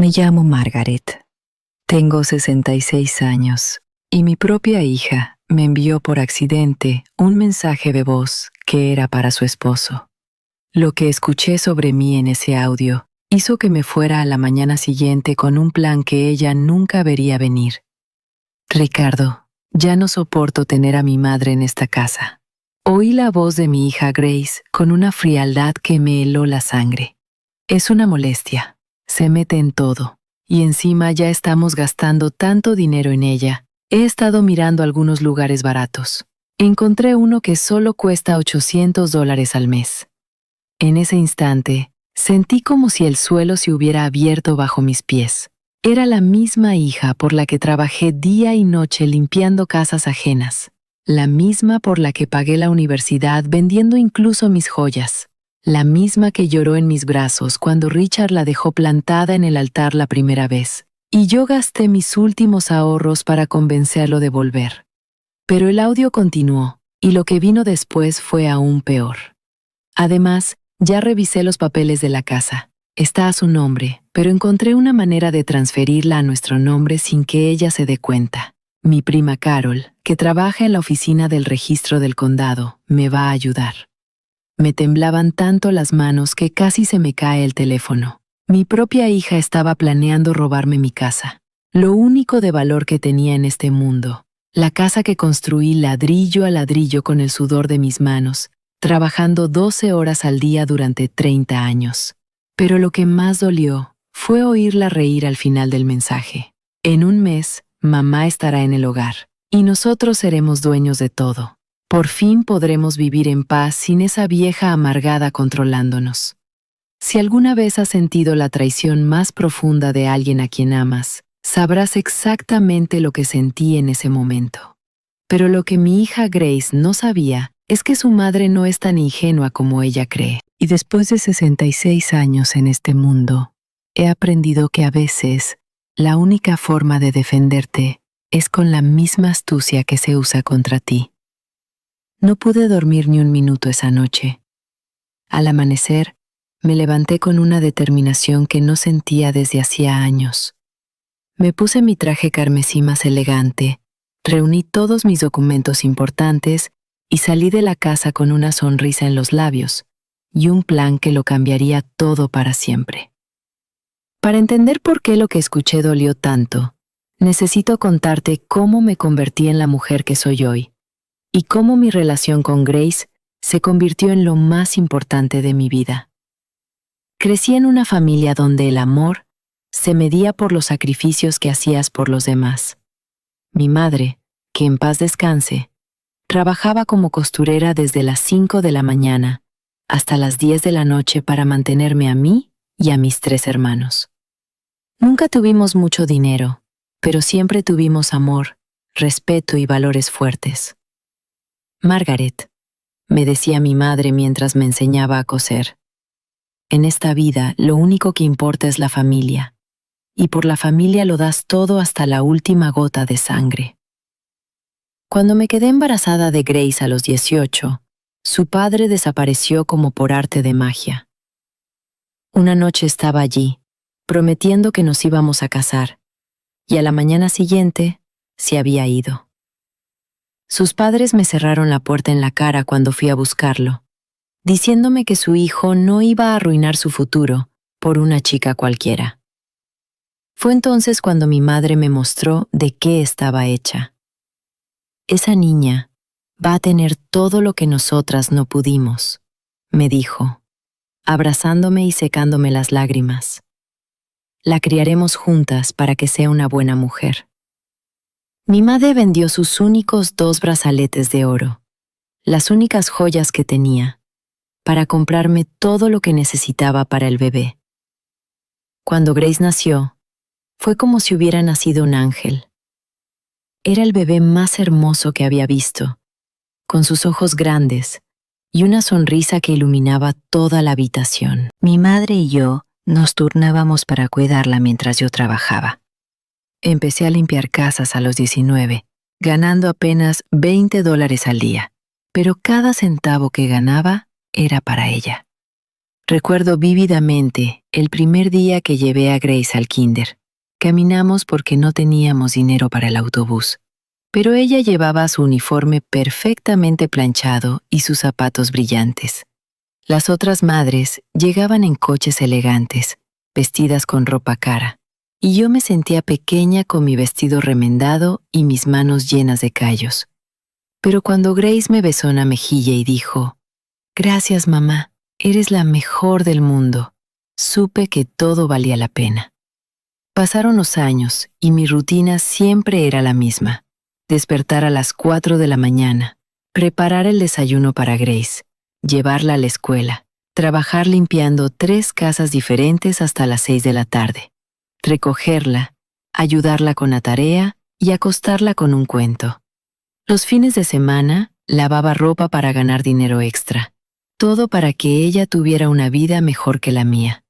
Me llamo Margaret. Tengo 66 años y mi propia hija me envió por accidente un mensaje de voz que era para su esposo. Lo que escuché sobre mí en ese audio hizo que me fuera a la mañana siguiente con un plan que ella nunca vería venir. Ricardo, ya no soporto tener a mi madre en esta casa. Oí la voz de mi hija Grace con una frialdad que me heló la sangre. Es una molestia, se mete en todo, y encima ya estamos gastando tanto dinero en ella. He estado mirando algunos lugares baratos. Encontré uno que solo cuesta $800 al mes. En ese instante, sentí como si el suelo se hubiera abierto bajo mis pies. Era la misma hija por la que trabajé día y noche limpiando casas ajenas. La misma por la que pagué la universidad vendiendo incluso mis joyas. La misma que lloró en mis brazos cuando Richard la dejó plantada en el altar la primera vez. Y yo gasté mis últimos ahorros para convencerlo de volver. Pero el audio continuó, y lo que vino después fue aún peor. Además, ya revisé los papeles de la casa. Está a su nombre, pero encontré una manera de transferirla a nuestro nombre sin que ella se dé cuenta. Mi prima Carol, que trabaja en la oficina del registro del condado, me va a ayudar. Me temblaban tanto las manos que casi se me cae el teléfono. Mi propia hija estaba planeando robarme mi casa. Lo único de valor que tenía en este mundo. La casa que construí ladrillo a ladrillo con el sudor de mis manos, trabajando 12 horas al día durante 30 años. Pero lo que más dolió fue oírla reír al final del mensaje. En un mes, mamá estará en el hogar, y nosotros seremos dueños de todo. Por fin podremos vivir en paz sin esa vieja amargada controlándonos. Si alguna vez has sentido la traición más profunda de alguien a quien amas, sabrás exactamente lo que sentí en ese momento. Pero lo que mi hija Grace no sabía es que su madre no es tan ingenua como ella cree. Y después de 66 años en este mundo, he aprendido que a veces la única forma de defenderte es con la misma astucia que se usa contra ti. No pude dormir ni un minuto esa noche. Al amanecer, me levanté con una determinación que no sentía desde hacía años. Me puse mi traje carmesí más elegante, reuní todos mis documentos importantes y salí de la casa con una sonrisa en los labios y un plan que lo cambiaría todo para siempre. Para entender por qué lo que escuché dolió tanto, necesito contarte cómo me convertí en la mujer que soy hoy y cómo mi relación con Grace se convirtió en lo más importante de mi vida. Crecí en una familia donde el amor se medía por los sacrificios que hacías por los demás. Mi madre, que en paz descanse, trabajaba como costurera desde las 5 de la mañana hasta las 10 de la noche para mantenerme a mí y a mis 3 hermanos. Nunca tuvimos mucho dinero, pero siempre tuvimos amor, respeto y valores fuertes. Margaret, me decía mi madre mientras me enseñaba a coser, en esta vida lo único que importa es la familia, y por la familia lo das todo hasta la última gota de sangre. Cuando me quedé embarazada de Grace a los 18, su padre desapareció como por arte de magia. Una noche estaba allí, prometiendo que nos íbamos a casar, y a la mañana siguiente se había ido. Sus padres me cerraron la puerta en la cara cuando fui a buscarlo, diciéndome que su hijo no iba a arruinar su futuro por una chica cualquiera. Fue entonces cuando mi madre me mostró de qué estaba hecha. Esa niña va a tener todo lo que nosotras no pudimos, me dijo, abrazándome y secándome las lágrimas. La criaremos juntas para que sea una buena mujer. Mi madre vendió sus únicos 2 brazaletes de oro, las únicas joyas que tenía, para comprarme todo lo que necesitaba para el bebé. Cuando Grace nació, fue como si hubiera nacido un ángel. Era el bebé más hermoso que había visto, con sus ojos grandes y una sonrisa que iluminaba toda la habitación. Mi madre y yo nos turnábamos para cuidarla mientras yo trabajaba. Empecé a limpiar casas a los 19, ganando apenas $20 al día, pero cada centavo que ganaba era para ella. Recuerdo vívidamente el primer día que llevé a Grace al kinder. Caminamos porque no teníamos dinero para el autobús, pero ella llevaba su uniforme perfectamente planchado y sus zapatos brillantes. Las otras madres llegaban en coches elegantes, vestidas con ropa cara, y yo me sentía pequeña con mi vestido remendado y mis manos llenas de callos. Pero cuando Grace me besó en la mejilla y dijo, «Gracias, mamá, eres la mejor del mundo», supe que todo valía la pena. Pasaron los años y mi rutina siempre era la misma. Despertar a las 4 de la mañana, preparar el desayuno para Grace, llevarla a la escuela, trabajar limpiando 3 casas diferentes hasta las 6 de la tarde, recogerla, ayudarla con la tarea y acostarla con un cuento. Los fines de semana, lavaba ropa para ganar dinero extra, todo para que ella tuviera una vida mejor que la mía.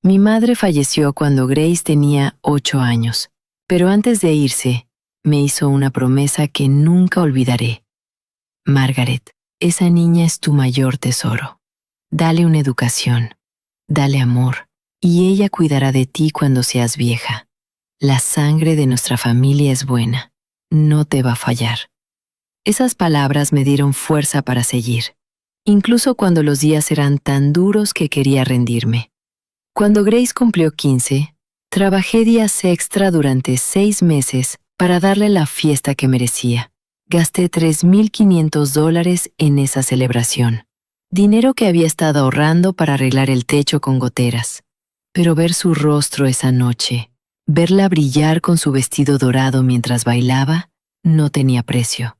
Mi madre falleció cuando Grace tenía 8 años, pero antes de irse, me hizo una promesa que nunca olvidaré. Margaret, esa niña es tu mayor tesoro. Dale una educación, dale amor, y ella cuidará de ti cuando seas vieja. La sangre de nuestra familia es buena, no te va a fallar. Esas palabras me dieron fuerza para seguir, incluso cuando los días eran tan duros que quería rendirme. Cuando Grace cumplió 15, trabajé días extra durante 6 meses para darle la fiesta que merecía. Gasté $3,500 en esa celebración, dinero que había estado ahorrando para arreglar el techo con goteras. Pero ver su rostro esa noche, verla brillar con su vestido dorado mientras bailaba, no tenía precio.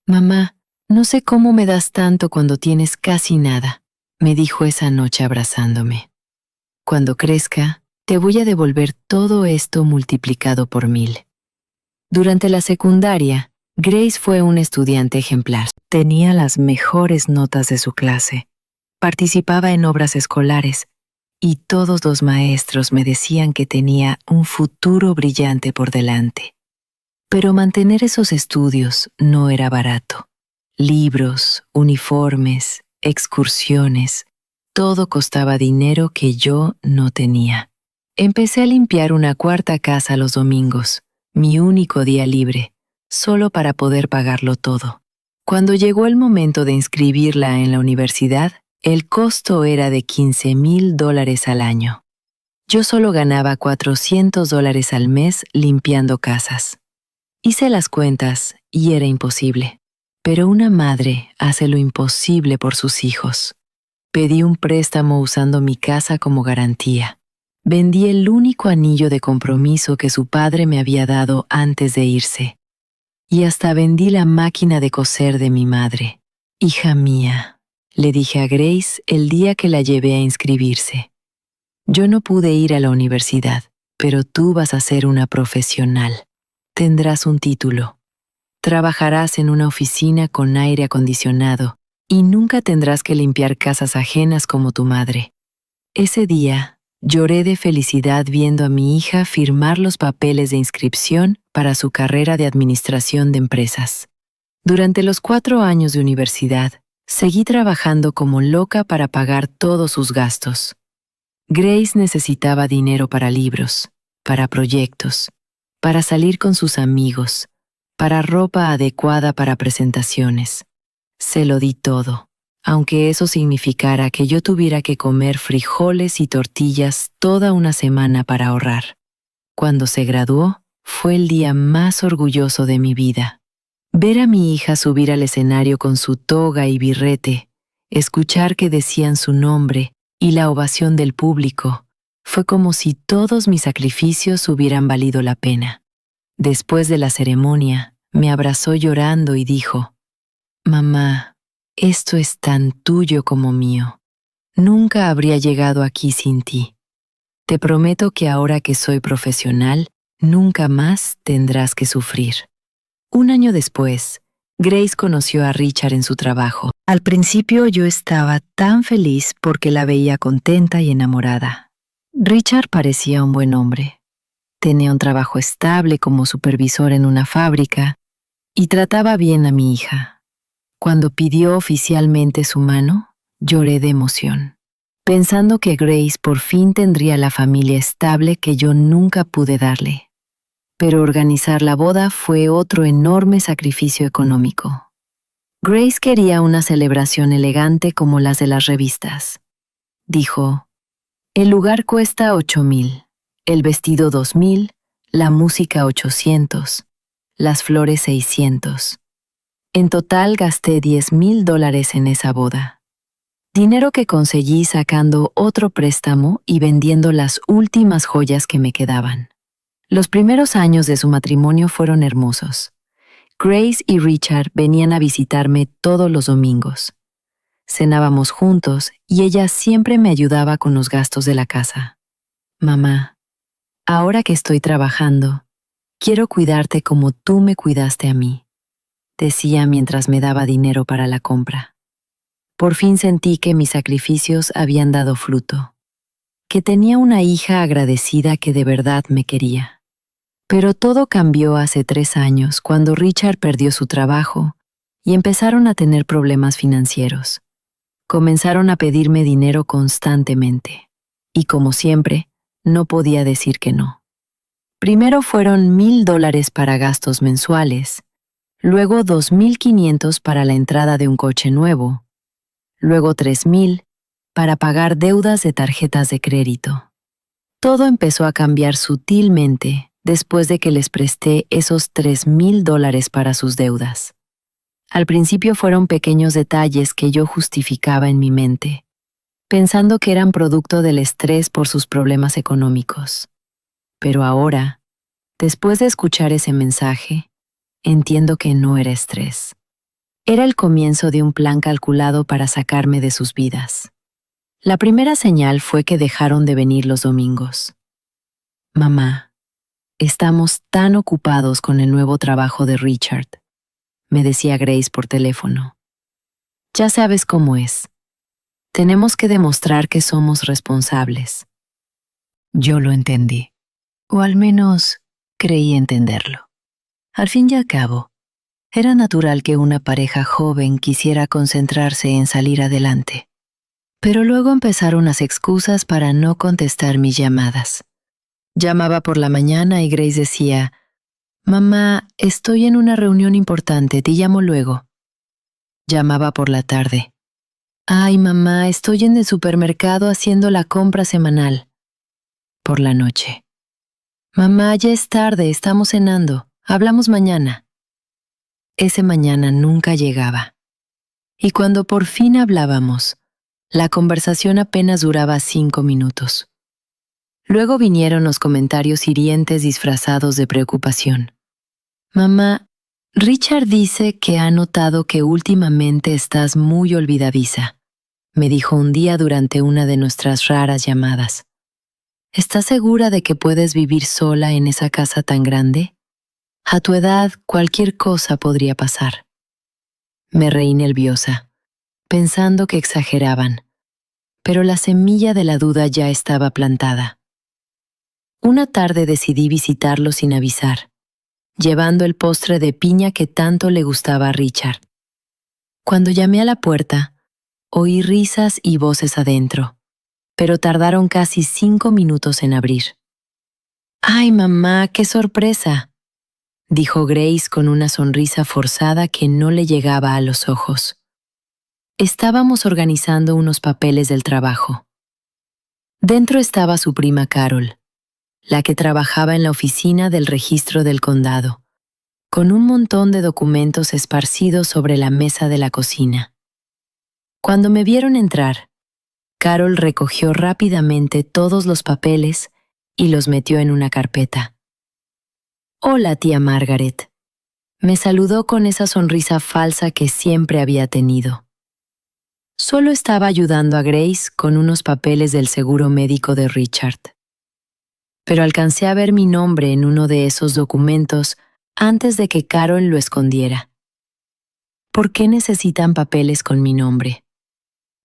«Mamá, no sé cómo me das tanto cuando tienes casi nada», me dijo esa noche abrazándome. «Cuando crezca, te voy a devolver todo esto multiplicado por 1000». Durante la secundaria, Grace fue una estudiante ejemplar. Tenía las mejores notas de su clase. Participaba en obras escolares y todos los maestros me decían que tenía un futuro brillante por delante. Pero mantener esos estudios no era barato. Libros, uniformes, excursiones, todo costaba dinero que yo no tenía. Empecé a limpiar una 4ª casa los domingos, mi único día libre, solo para poder pagarlo todo. Cuando llegó el momento de inscribirla en la universidad, el costo era de $15,000 al año. Yo solo ganaba $400 al mes limpiando casas. Hice las cuentas y era imposible. Pero una madre hace lo imposible por sus hijos. Pedí un préstamo usando mi casa como garantía. Vendí el único anillo de compromiso que su padre me había dado antes de irse. Y hasta vendí la máquina de coser de mi madre. «Hija mía», le dije a Grace el día que la llevé a inscribirse. «Yo no pude ir a la universidad, pero tú vas a ser una profesional. Tendrás un título. Trabajarás en una oficina con aire acondicionado y nunca tendrás que limpiar casas ajenas como tu madre». Ese día, lloré de felicidad viendo a mi hija firmar los papeles de inscripción para su carrera de administración de empresas. Durante los 4 años de universidad, seguí trabajando como loca para pagar todos sus gastos. Grace necesitaba dinero para libros, para proyectos, para salir con sus amigos, para ropa adecuada para presentaciones. Se lo di todo, aunque eso significara que yo tuviera que comer frijoles y tortillas toda una semana para ahorrar. Cuando se graduó, fue el día más orgulloso de mi vida. Ver a mi hija subir al escenario con su toga y birrete, escuchar que decían su nombre y la ovación del público, fue como si todos mis sacrificios hubieran valido la pena. Después de la ceremonia, me abrazó llorando y dijo, «Mamá, esto es tan tuyo como mío. Nunca habría llegado aquí sin ti. Te prometo que ahora que soy profesional, nunca más tendrás que sufrir». Un año después, Grace conoció a Richard en su trabajo. Al principio yo estaba tan feliz porque la veía contenta y enamorada. Richard parecía un buen hombre. Tenía un trabajo estable como supervisor en una fábrica y trataba bien a mi hija. Cuando pidió oficialmente su mano, lloré de emoción. pensando que Grace por fin tendría la familia estable que yo nunca pude darle. Pero organizar la boda fue otro enorme sacrificio económico. Grace quería una celebración elegante como las de las revistas. Dijo, el lugar cuesta 8,000, el vestido 2,000, la música 800, las flores 600. En total gasté $10,000 en esa boda. Dinero que conseguí sacando otro préstamo y vendiendo las últimas joyas que me quedaban. Los primeros años de su matrimonio fueron hermosos. Grace y Richard venían a visitarme todos los domingos. Cenábamos juntos y ella siempre me ayudaba con los gastos de la casa. Mamá, ahora que estoy trabajando, quiero cuidarte como tú me cuidaste a mí, decía mientras me daba dinero para la compra. Por fin sentí que mis sacrificios habían dado fruto, que tenía una hija agradecida que de verdad me quería. Pero todo cambió hace 3 años cuando Richard perdió su trabajo y empezaron a tener problemas financieros. Comenzaron a pedirme dinero constantemente y, como siempre, no podía decir que no. Primero fueron $1,000 para gastos mensuales, luego 2,500 para la entrada de un coche nuevo, luego 3,000 para pagar deudas de tarjetas de crédito. Todo empezó a cambiar sutilmente después de que les presté esos $3,000 para sus deudas. Al principio fueron pequeños detalles que yo justificaba en mi mente, pensando que eran producto del estrés por sus problemas económicos. Pero ahora, después de escuchar ese mensaje, entiendo que no era estrés. Era el comienzo de un plan calculado para sacarme de sus vidas. La primera señal fue que dejaron de venir los domingos. Mamá, estamos tan ocupados con el nuevo trabajo de Richard, me decía Grace por teléfono. Ya sabes cómo es. Tenemos que demostrar que somos responsables. Yo lo entendí, o al menos creí entenderlo. Al fin y al cabo, era natural que una pareja joven quisiera concentrarse en salir adelante. Pero luego empezaron las excusas para no contestar mis llamadas. Llamaba por la mañana y Grace decía, «Mamá, estoy en una reunión importante, te llamo luego». Llamaba por la tarde. «Ay, mamá, estoy en el supermercado haciendo la compra semanal». Por la noche. «Mamá, ya es tarde, estamos cenando, hablamos mañana». Ese mañana nunca llegaba. Y cuando por fin hablábamos, la conversación apenas duraba 5 minutos. Luego vinieron los comentarios hirientes disfrazados de preocupación. «Mamá, Richard dice que ha notado que últimamente estás muy olvidadiza», me dijo un día durante una de nuestras raras llamadas. «¿Estás segura de que puedes vivir sola en esa casa tan grande? A tu edad, cualquier cosa podría pasar». Me reí nerviosa, pensando que exageraban, pero la semilla de la duda ya estaba plantada. Una tarde decidí visitarlo sin avisar, llevando el postre de piña que tanto le gustaba a Richard. Cuando llamé a la puerta, oí risas y voces adentro, pero tardaron casi 5 minutos en abrir. «¡Ay, mamá, qué sorpresa!», dijo Grace con una sonrisa forzada que no le llegaba a los ojos. Estábamos organizando unos papeles del trabajo. Dentro estaba su prima Carol, la que trabajaba en la oficina del registro del condado, con un montón de documentos esparcidos sobre la mesa de la cocina. Cuando me vieron entrar, Carol recogió rápidamente todos los papeles y los metió en una carpeta. «Hola, tía Margaret», me saludó con esa sonrisa falsa que siempre había tenido. Solo estaba ayudando a Grace con unos papeles del seguro médico de Richard. Pero alcancé a ver mi nombre en uno de esos documentos antes de que Carol lo escondiera. «¿Por qué necesitan papeles con mi nombre?»,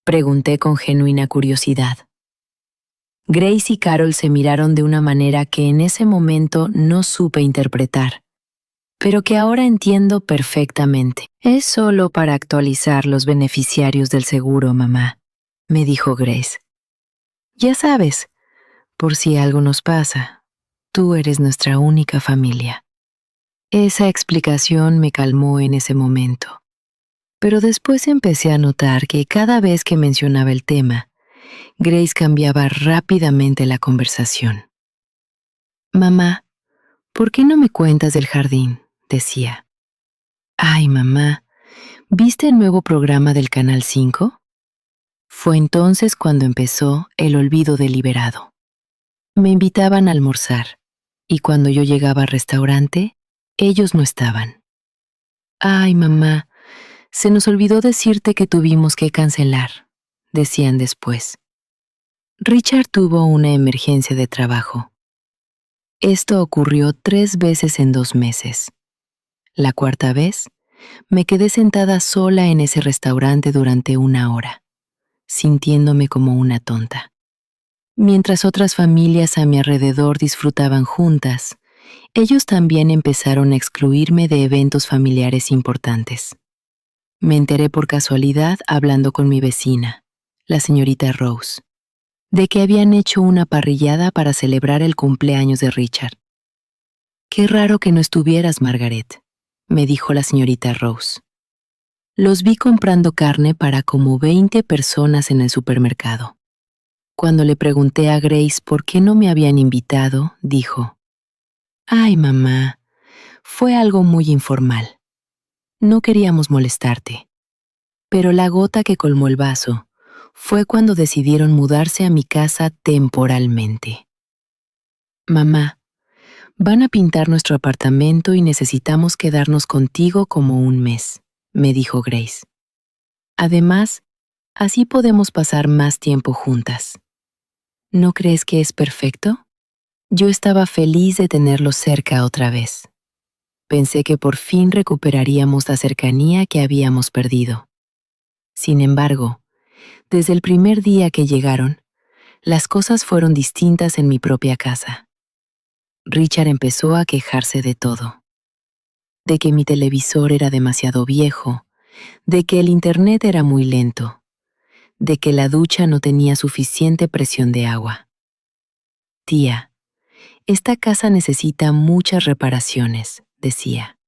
pregunté con genuina curiosidad. Grace y Carol se miraron de una manera que en ese momento no supe interpretar, pero que ahora entiendo perfectamente. «Es solo para actualizar los beneficiarios del seguro, mamá», me dijo Grace. Ya sabes, por si algo nos pasa, tú eres nuestra única familia. Esa explicación me calmó en ese momento. Pero después empecé a notar que cada vez que mencionaba el tema, Grace cambiaba rápidamente la conversación. Mamá, ¿por qué no me cuentas del jardín?, decía. Ay, mamá, ¿viste el nuevo programa del Canal 5? Fue entonces cuando empezó El olvido deliberado. Me invitaban a almorzar, y cuando yo llegaba al restaurante, ellos no estaban. Ay, mamá, se nos olvidó decirte que tuvimos que cancelar, decían después. Richard tuvo una emergencia de trabajo. Esto ocurrió 3 veces en 2 meses. La cuarta vez, me quedé sentada sola en ese restaurante durante 1 hora, sintiéndome como una tonta. Mientras otras familias a mi alrededor disfrutaban juntas, ellos también empezaron a excluirme de eventos familiares importantes. Me enteré por casualidad hablando con mi vecina, la señorita Rose, de que habían hecho una parrillada para celebrar el cumpleaños de Richard. Qué raro que no estuvieras, Margaret, me dijo la señorita Rose. Los vi comprando carne para como 20 personas en el supermercado. Cuando le pregunté a Grace por qué no me habían invitado, dijo, Ay, mamá, fue algo muy informal. No queríamos molestarte. Pero la gota que colmó el vaso fue cuando decidieron mudarse a mi casa temporalmente. Mamá, van a pintar nuestro apartamento y necesitamos quedarnos contigo como 1 mes, me dijo Grace. Además, así podemos pasar más tiempo juntas. ¿No crees que es perfecto? Yo estaba feliz de tenerlos cerca otra vez. Pensé que por fin recuperaríamos la cercanía que habíamos perdido. Sin embargo, desde el primer día que llegaron, las cosas fueron distintas en mi propia casa. Richard empezó a quejarse de todo. De que mi televisor era demasiado viejo, de que el internet era muy lento, de que la ducha no tenía suficiente presión de agua. Tía, esta casa necesita muchas reparaciones, decía.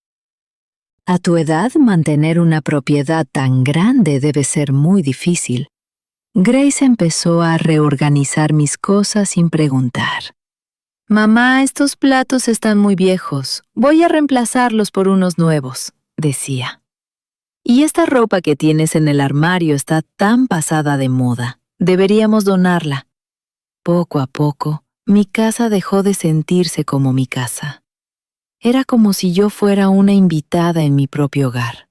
A tu edad, mantener una propiedad tan grande debe ser muy difícil. Grace empezó a reorganizar mis cosas sin preguntar. Mamá, estos platos están muy viejos. Voy a reemplazarlos por unos nuevos, decía. Y esta ropa que tienes en el armario está tan pasada de moda. Deberíamos donarla. Poco a poco, mi casa dejó de sentirse como mi casa. Era como si yo fuera una invitada en mi propio hogar.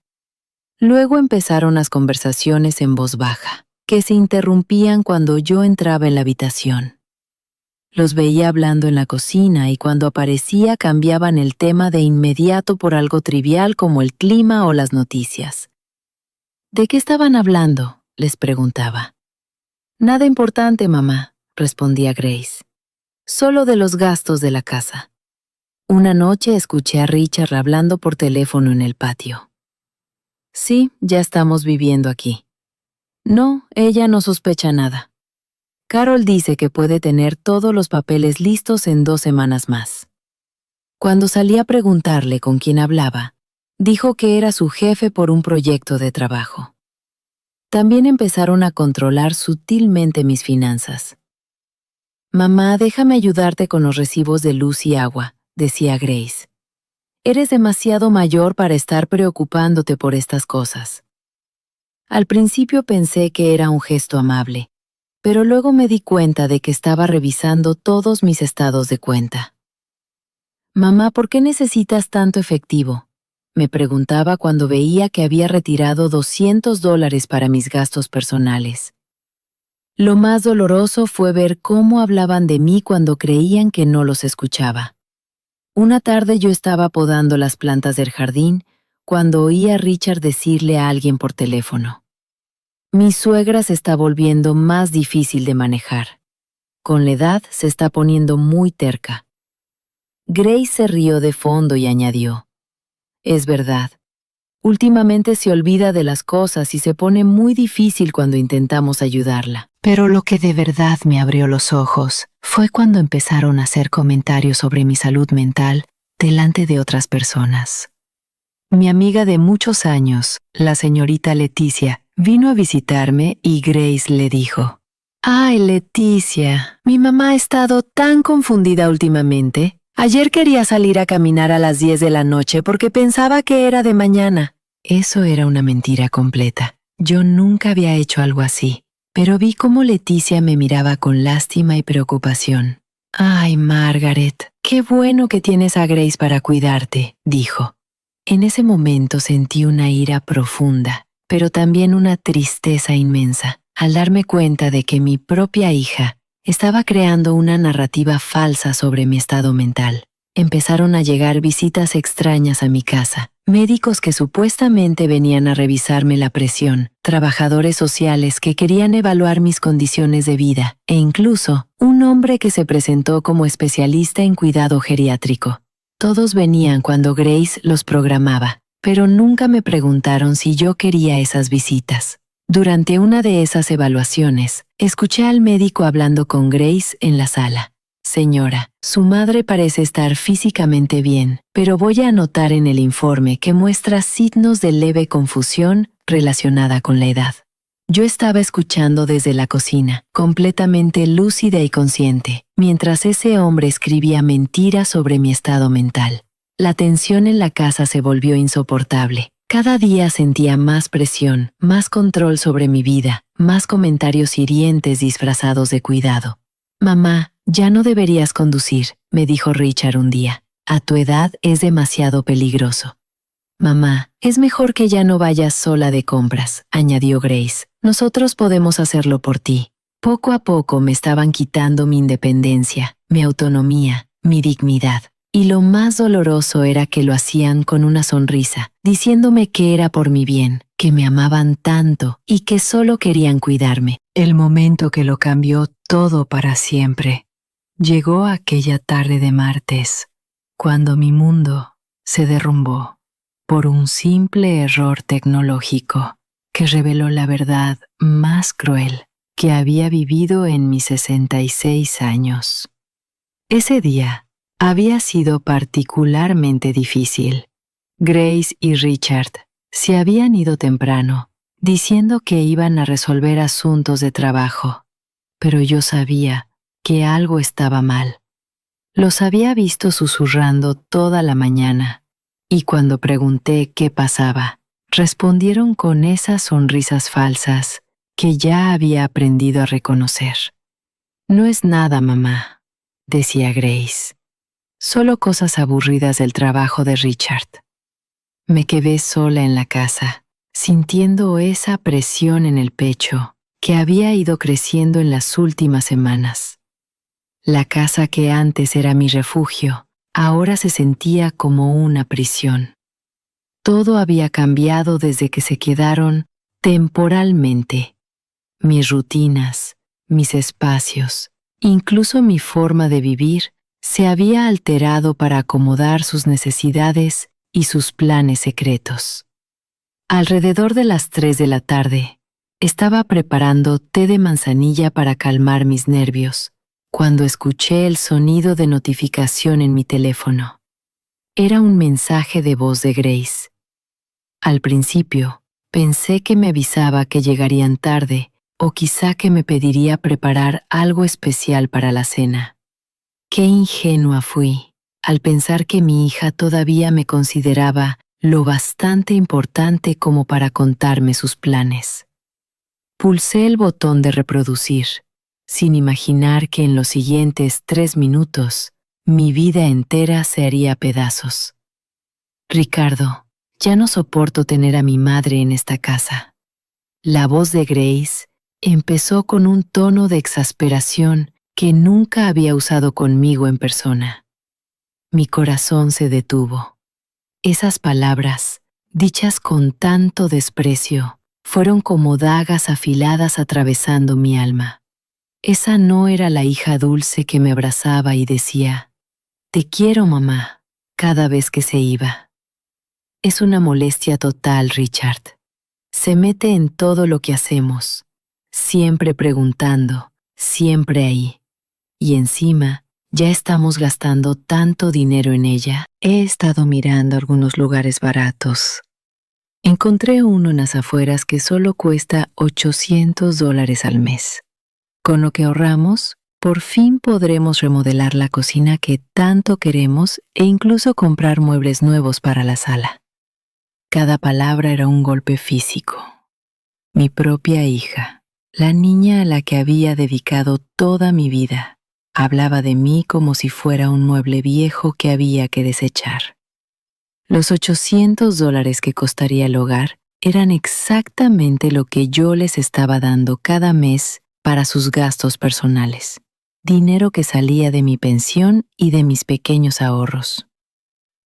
Luego empezaron las conversaciones en voz baja, que se interrumpían cuando yo entraba en la habitación. Los veía hablando en la cocina y cuando aparecía cambiaban el tema de inmediato por algo trivial como el clima o las noticias. ¿De qué estaban hablando?, les preguntaba. Nada importante, mamá, respondía Grace. Solo de los gastos de la casa. Una noche escuché a Richard hablando por teléfono en el patio. Sí, ya estamos viviendo aquí. No, ella no sospecha nada. Carol dice que puede tener todos los papeles listos en 2 semanas más. Cuando salí a preguntarle con quién hablaba, dijo que era su jefe por un proyecto de trabajo. También empezaron a controlar sutilmente mis finanzas. Mamá, déjame ayudarte con los recibos de luz y agua, decía Grace. Eres demasiado mayor para estar preocupándote por estas cosas. Al principio pensé que era un gesto amable, pero luego me di cuenta de que estaba revisando todos mis estados de cuenta. Mamá, ¿por qué necesitas tanto efectivo?, me preguntaba cuando veía que había retirado $200 para mis gastos personales. Lo más doloroso fue ver cómo hablaban de mí cuando creían que no los escuchaba. Una tarde yo estaba podando las plantas del jardín cuando oí a Richard decirle a alguien por teléfono: Mi suegra se está volviendo más difícil de manejar. Con la edad se está poniendo muy terca. Grace se rió de fondo y añadió: Es verdad. Últimamente se olvida de las cosas y se pone muy difícil cuando intentamos ayudarla. Pero lo que de verdad me abrió los ojos fue cuando empezaron a hacer comentarios sobre mi salud mental delante de otras personas. Mi amiga de muchos años, la señorita Leticia, vino a visitarme y Grace le dijo: «Ay, Leticia, mi mamá ha estado tan confundida últimamente. Ayer quería salir a caminar a las 10 de la noche porque pensaba que era de mañana». Eso era una mentira completa. Yo nunca había hecho algo así, pero vi cómo Leticia me miraba con lástima y preocupación. «Ay, Margaret, qué bueno que tienes a Grace para cuidarte», dijo. En ese momento sentí una ira profunda, pero también una tristeza inmensa, al darme cuenta de que mi propia hija estaba creando una narrativa falsa sobre mi estado mental. Empezaron a llegar visitas extrañas a mi casa, médicos que supuestamente venían a revisarme la presión, trabajadores sociales que querían evaluar mis condiciones de vida, e incluso un hombre que se presentó como especialista en cuidado geriátrico. Todos venían cuando Grace los programaba, pero nunca me preguntaron si yo quería esas visitas. Durante una de esas evaluaciones, escuché al médico hablando con Grace en la sala. «Señora, su madre parece estar físicamente bien, pero voy a anotar en el informe que muestra signos de leve confusión relacionada con la edad». Yo estaba escuchando desde la cocina, completamente lúcida y consciente, mientras ese hombre escribía mentiras sobre mi estado mental. La tensión en la casa se volvió insoportable. Cada día sentía más presión, más control sobre mi vida, más comentarios hirientes disfrazados de cuidado. «Mamá, ya no deberías conducir», me dijo Richard un día. «A tu edad es demasiado peligroso». «Mamá, es mejor que ya no vayas sola de compras», añadió Grace. «Nosotros podemos hacerlo por ti». Poco a poco me estaban quitando mi independencia, mi autonomía, mi dignidad. Y lo más doloroso era que lo hacían con una sonrisa, diciéndome que era por mi bien, que me amaban tanto y que solo querían cuidarme. El momento que lo cambió todo para siempre llegó aquella tarde de martes, cuando mi mundo se derrumbó por un simple error tecnológico que reveló la verdad más cruel que había vivido en mis 66 años. Ese día había sido particularmente difícil. Grace y Richard se habían ido temprano, diciendo que iban a resolver asuntos de trabajo, pero yo sabía que algo estaba mal. Los había visto susurrando toda la mañana, y cuando pregunté qué pasaba, respondieron con esas sonrisas falsas que ya había aprendido a reconocer. «No es nada, mamá», decía Grace. «Solo cosas aburridas del trabajo de Richard». Me quedé sola en la casa, sintiendo esa presión en el pecho que había ido creciendo en las últimas semanas. La casa que antes era mi refugio, ahora se sentía como una prisión. Todo había cambiado desde que se quedaron temporalmente. Mis rutinas, mis espacios, incluso mi forma de vivir se había alterado para acomodar sus necesidades y sus planes secretos. Alrededor de las 3 de la tarde, estaba preparando té de manzanilla para calmar mis nervios, cuando escuché el sonido de notificación en mi teléfono. Era un mensaje de voz de Grace. Al principio, pensé que me avisaba que llegarían tarde o quizá que me pediría preparar algo especial para la cena. Qué ingenua fui al pensar que mi hija todavía me consideraba lo bastante importante como para contarme sus planes. Pulsé el botón de reproducir, sin imaginar que en los siguientes 3 minutos mi vida entera se haría pedazos. «Ricardo, ya no soporto tener a mi madre en esta casa». La voz de Grace empezó con un tono de exasperación que nunca había usado conmigo en persona. Mi corazón se detuvo. Esas palabras, dichas con tanto desprecio, fueron como dagas afiladas atravesando mi alma. Esa no era la hija dulce que me abrazaba y decía: «Te quiero, mamá», cada vez que se iba. Es una molestia total, Richard. Se mete en todo lo que hacemos, siempre preguntando, siempre ahí. Y encima, ya estamos gastando tanto dinero en ella. He estado mirando algunos lugares baratos. Encontré uno en las afueras que solo cuesta $800 al mes. Con lo que ahorramos, por fin podremos remodelar la cocina que tanto queremos e incluso comprar muebles nuevos para la sala. Cada palabra era un golpe físico. Mi propia hija, la niña a la que había dedicado toda mi vida, hablaba de mí como si fuera un mueble viejo que había que desechar. Los $800 que costaría el hogar eran exactamente lo que yo les estaba dando cada mes para sus gastos personales, dinero que salía de mi pensión y de mis pequeños ahorros.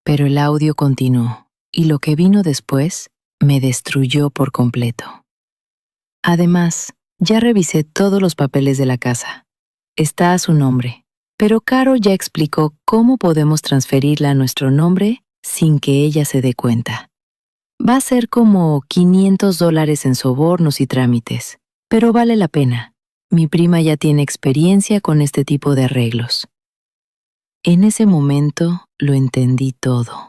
Pero el audio continuó, y lo que vino después me destruyó por completo. Además, ya revisé todos los papeles de la casa. Está a su nombre, pero Carol ya explicó cómo podemos transferirla a nuestro nombre sin que ella se dé cuenta. Va a ser como $500 en sobornos y trámites, pero vale la pena. Mi prima ya tiene experiencia con este tipo de arreglos. En ese momento lo entendí todo.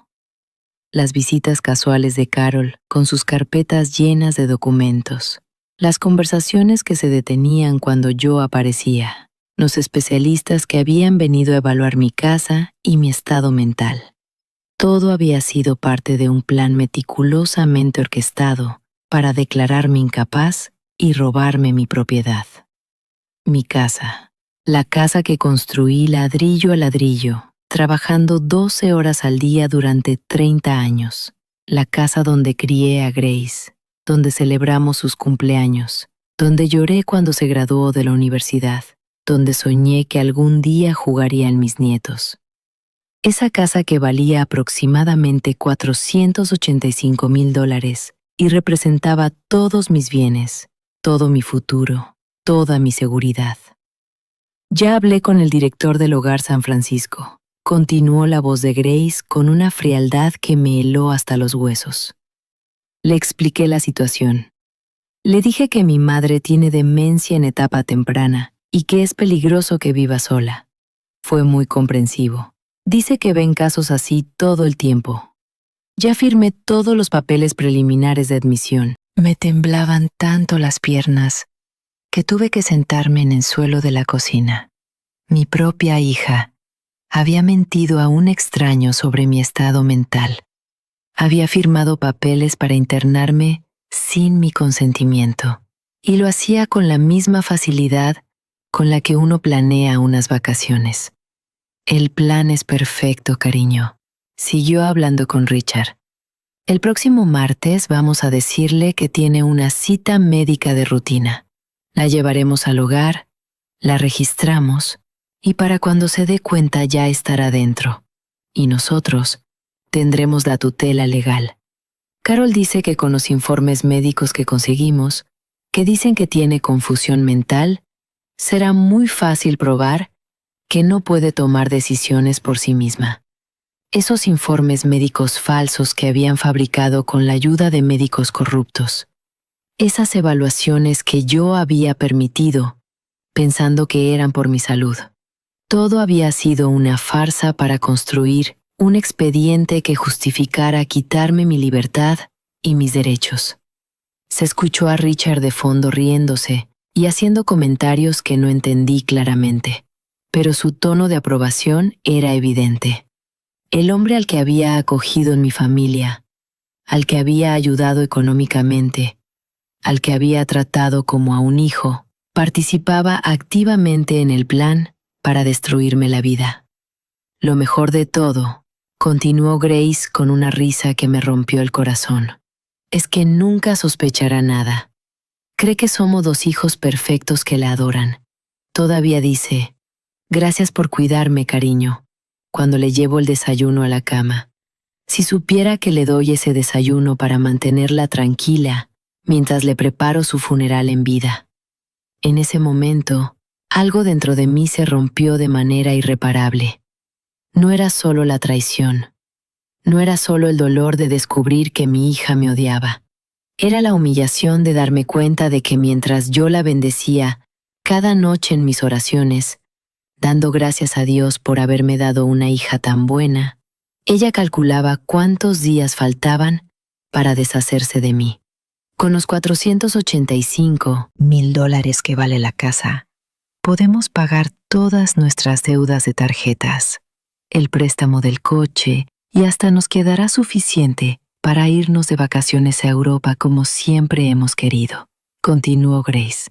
Las visitas casuales de Carol con sus carpetas llenas de documentos, las conversaciones que se detenían cuando yo aparecía, los especialistas que habían venido a evaluar mi casa y mi estado mental. Todo había sido parte de un plan meticulosamente orquestado para declararme incapaz y robarme mi propiedad. Mi casa, la casa que construí ladrillo a ladrillo, trabajando 12 horas al día durante 30 años. La casa donde crié a Grace, donde celebramos sus cumpleaños, donde lloré cuando se graduó de la universidad, donde soñé que algún día jugarían mis nietos. Esa casa que valía aproximadamente $485,000 y representaba todos mis bienes, todo mi futuro, toda mi seguridad. Ya hablé con el director del Hogar San Francisco. Continuó la voz de Grace con una frialdad que me heló hasta los huesos. Le expliqué la situación. Le dije que mi madre tiene demencia en etapa temprana y que es peligroso que viva sola. Fue muy comprensivo. Dice que ven casos así todo el tiempo. Ya firmé todos los papeles preliminares de admisión. Me temblaban tanto las piernas que tuve que sentarme en el suelo de la cocina. Mi propia hija había mentido a un extraño sobre mi estado mental. Había firmado papeles para internarme sin mi consentimiento, y lo hacía con la misma facilidad con la que uno planea unas vacaciones. El plan es perfecto, cariño. Siguió hablando con Richard. El próximo martes vamos a decirle que tiene una cita médica de rutina. La llevaremos al hogar, la registramos y para cuando se dé cuenta ya estará dentro. Y nosotros tendremos la tutela legal. Carol dice que con los informes médicos que conseguimos, que dicen que tiene confusión mental, será muy fácil probar que no puede tomar decisiones por sí misma. Esos informes médicos falsos que habían fabricado con la ayuda de médicos corruptos. Esas evaluaciones que yo había permitido, pensando que eran por mi salud. Todo había sido una farsa para construir un expediente que justificara quitarme mi libertad y mis derechos. Se escuchó a Richard de fondo riéndose y haciendo comentarios que no entendí claramente, pero su tono de aprobación era evidente. El hombre al que había acogido en mi familia, al que había ayudado económicamente, al que había tratado como a un hijo, participaba activamente en el plan para destruirme la vida. Lo mejor de todo, continuó Grace con una risa que me rompió el corazón, es que nunca sospechará nada. Cree que somos dos hijos perfectos que la adoran. Todavía dice, gracias por cuidarme, cariño, cuando le llevo el desayuno a la cama. Si supiera que le doy ese desayuno para mantenerla tranquila mientras le preparo su funeral en vida. En ese momento, algo dentro de mí se rompió de manera irreparable. No era solo la traición. No era solo el dolor de descubrir que mi hija me odiaba. Era la humillación de darme cuenta de que mientras yo la bendecía cada noche en mis oraciones, dando gracias a Dios por haberme dado una hija tan buena, ella calculaba cuántos días faltaban para deshacerse de mí. Con los $485,000 que vale la casa, podemos pagar todas nuestras deudas de tarjetas, el préstamo del coche y hasta nos quedará suficiente para irnos de vacaciones a Europa como siempre hemos querido, continuó Grace.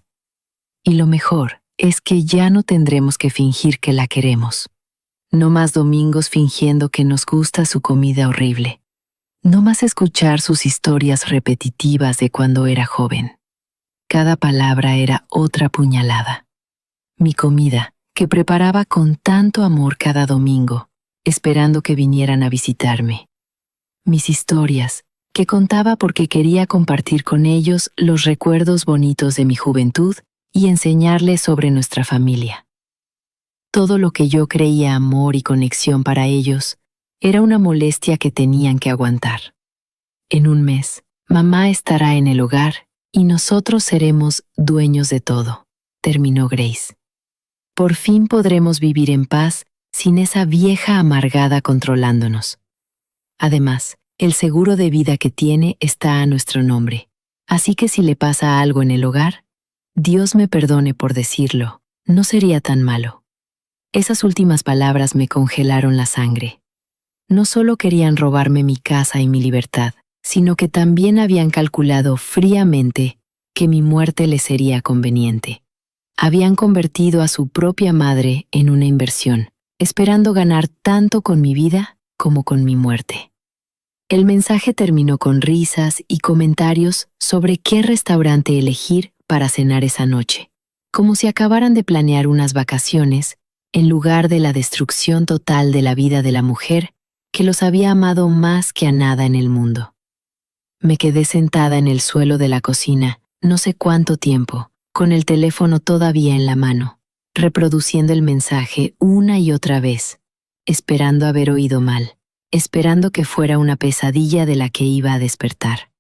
Y lo mejor es que ya no tendremos que fingir que la queremos. No más domingos fingiendo que nos gusta su comida horrible. No más escuchar sus historias repetitivas de cuando era joven. Cada palabra era otra puñalada. Mi comida, que preparaba con tanto amor cada domingo, esperando que vinieran a visitarme. Mis historias, que contaba porque quería compartir con ellos los recuerdos bonitos de mi juventud y enseñarles sobre nuestra familia. Todo lo que yo creía amor y conexión para ellos era una molestia que tenían que aguantar. En un mes, mamá estará en el hogar y nosotros seremos dueños de todo, terminó Grace. Por fin podremos vivir en paz sin esa vieja amargada controlándonos. Además, el seguro de vida que tiene está a nuestro nombre, así que si le pasa algo en el hogar, Dios me perdone por decirlo, no sería tan malo. Esas últimas palabras me congelaron la sangre. No solo querían robarme mi casa y mi libertad, sino que también habían calculado fríamente que mi muerte les sería conveniente. Habían convertido a su propia madre en una inversión, esperando ganar tanto con mi vida como con mi muerte. El mensaje terminó con risas y comentarios sobre qué restaurante elegir para cenar esa noche, como si acabaran de planear unas vacaciones en lugar de la destrucción total de la vida de la mujer que los había amado más que a nada en el mundo. Me quedé sentada en el suelo de la cocina, no sé cuánto tiempo, con el teléfono todavía en la mano, reproduciendo el mensaje una y otra vez, esperando haber oído mal, esperando que fuera una pesadilla de la que iba a despertar.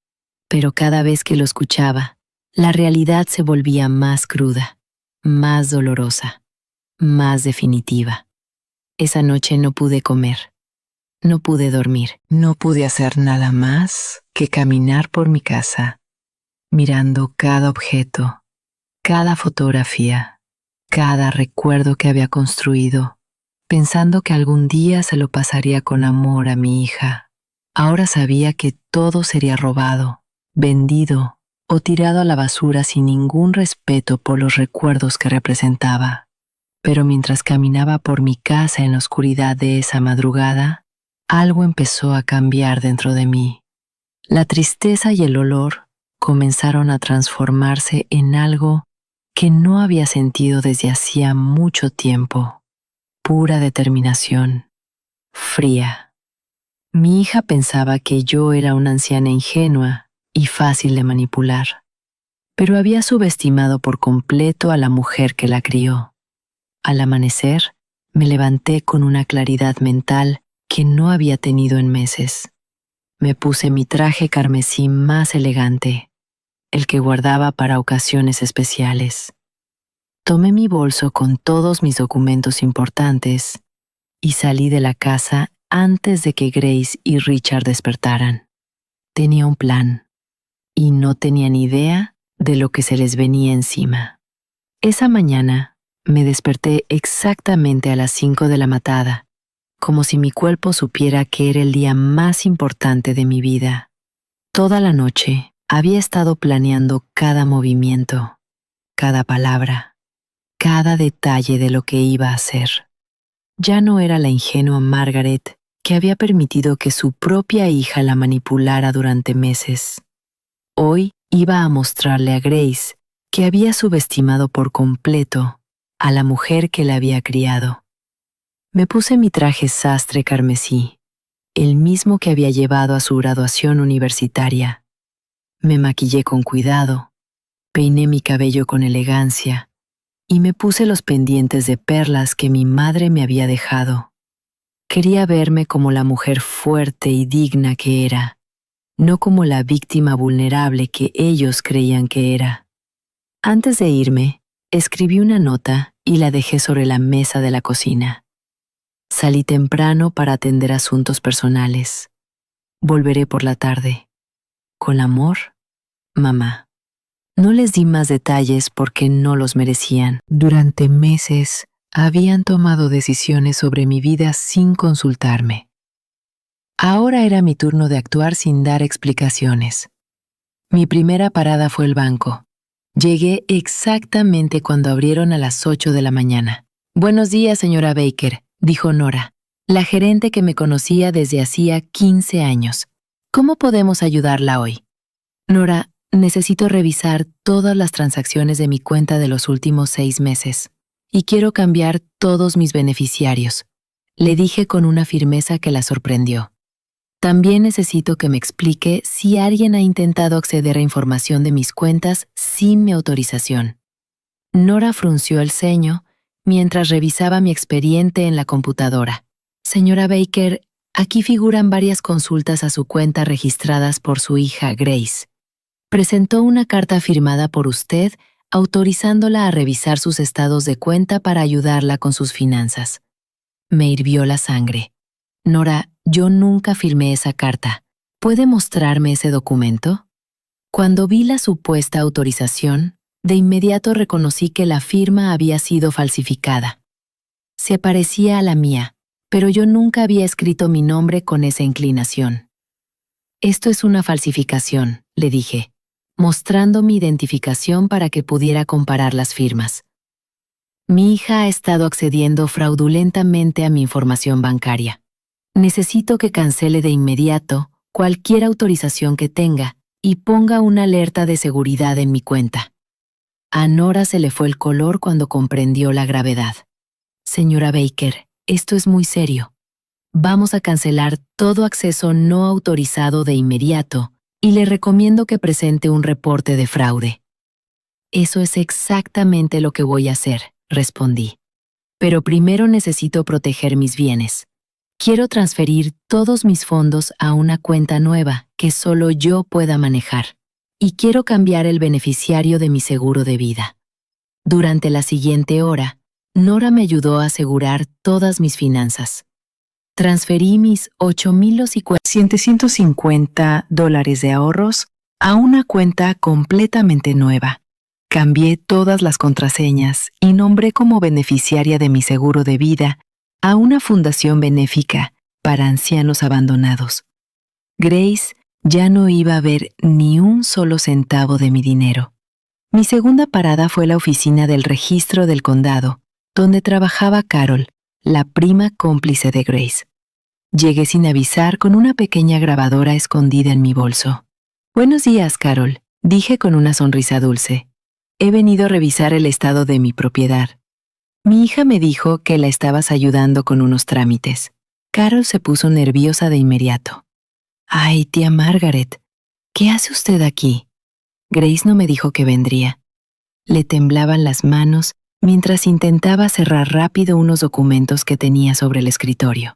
Pero cada vez que lo escuchaba, la realidad se volvía más cruda, más dolorosa, más definitiva. Esa noche no pude comer, no pude dormir, no pude hacer nada más que caminar por mi casa, mirando cada objeto, cada fotografía, cada recuerdo que había construido, pensando que algún día se lo pasaría con amor a mi hija. Ahora sabía que todo sería robado, vendido o tirado a la basura sin ningún respeto por los recuerdos que representaba. Pero mientras caminaba por mi casa en la oscuridad de esa madrugada, algo empezó a cambiar dentro de mí. La tristeza y el olor comenzaron a transformarse en algo que no había sentido desde hacía mucho tiempo. Pura determinación, fría. Mi hija pensaba que yo era una anciana ingenua y fácil de manipular, pero había subestimado por completo a la mujer que la crió. Al amanecer, me levanté con una claridad mental que no había tenido en meses. Me puse mi traje carmesí más elegante, el que guardaba para ocasiones especiales. Tomé mi bolso con todos mis documentos importantes y salí de la casa antes de que Grace y Richard despertaran. Tenía un plan y no tenía ni idea de lo que se les venía encima. Esa mañana me desperté exactamente a las 5 de la matada, como si mi cuerpo supiera que era el día más importante de mi vida. Toda la noche había estado planeando cada movimiento, cada palabra, cada detalle de lo que iba a hacer. Ya no era la ingenua Margaret que había permitido que su propia hija la manipulara durante meses. Hoy iba a mostrarle a Grace que había subestimado por completo a la mujer que la había criado. Me puse mi traje sastre carmesí, el mismo que había llevado a su graduación universitaria. Me maquillé con cuidado, peiné mi cabello con elegancia y me puse los pendientes de perlas que mi madre me había dejado. Quería verme como la mujer fuerte y digna que era, no como la víctima vulnerable que ellos creían que era. Antes de irme, escribí una nota y la dejé sobre la mesa de la cocina. Salí temprano para atender asuntos personales. Volveré por la tarde. Con amor, mamá. No les di más detalles porque no los merecían. Durante meses, habían tomado decisiones sobre mi vida sin consultarme. Ahora era mi turno de actuar sin dar explicaciones. Mi primera parada fue el banco. Llegué exactamente cuando abrieron a las 8 de la mañana. «Buenos días, señora Baker», dijo Nora, la gerente que me conocía desde hacía 15 años. «¿Cómo podemos ayudarla hoy?» «Nora, necesito revisar todas las transacciones de mi cuenta de los últimos 6 meses y quiero cambiar todos mis beneficiarios», le dije con una firmeza que la sorprendió. «También necesito que me explique si alguien ha intentado acceder a información de mis cuentas sin mi autorización». Nora frunció el ceño mientras revisaba mi expediente en la computadora. «Señora Baker, aquí figuran varias consultas a su cuenta registradas por su hija Grace. Presentó una carta firmada por usted autorizándola a revisar sus estados de cuenta para ayudarla con sus finanzas». Me hirvió la sangre. «Nora, yo nunca firmé esa carta. ¿Puede mostrarme ese documento?» Cuando vi la supuesta autorización, de inmediato reconocí que la firma había sido falsificada. Se parecía a la mía, pero yo nunca había escrito mi nombre con esa inclinación. «Esto es una falsificación», le dije, mostrando mi identificación para que pudiera comparar las firmas. «Mi hija ha estado accediendo fraudulentamente a mi información bancaria. Necesito que cancele de inmediato cualquier autorización que tenga y ponga una alerta de seguridad en mi cuenta». A Nora se le fue el color cuando comprendió la gravedad. «Señora Baker, esto es muy serio. Vamos a cancelar todo acceso no autorizado de inmediato y le recomiendo que presente un reporte de fraude». «Eso es exactamente lo que voy a hacer», respondí. «Pero primero necesito proteger mis bienes. Quiero transferir todos mis fondos a una cuenta nueva que solo yo pueda manejar. Y quiero cambiar el beneficiario de mi seguro de vida». Durante la siguiente hora, Nora me ayudó a asegurar todas mis finanzas. Transferí mis $8,750 de ahorros a una cuenta completamente nueva. Cambié todas las contraseñas y nombré como beneficiaria de mi seguro de vida a una fundación benéfica para ancianos abandonados. Grace ya no iba a ver ni un solo centavo de mi dinero. Mi segunda parada fue la oficina del registro del condado, donde trabajaba Carol, la prima cómplice de Grace. Llegué sin avisar con una pequeña grabadora escondida en mi bolso. «Buenos días, Carol», dije con una sonrisa dulce. «He venido a revisar el estado de mi propiedad. Mi hija me dijo que la estabas ayudando con unos trámites». Carol se puso nerviosa de inmediato. «Ay, tía Margaret, ¿qué hace usted aquí?» Grace no me dijo que vendría. Le temblaban las manos mientras intentaba cerrar rápido unos documentos que tenía sobre el escritorio.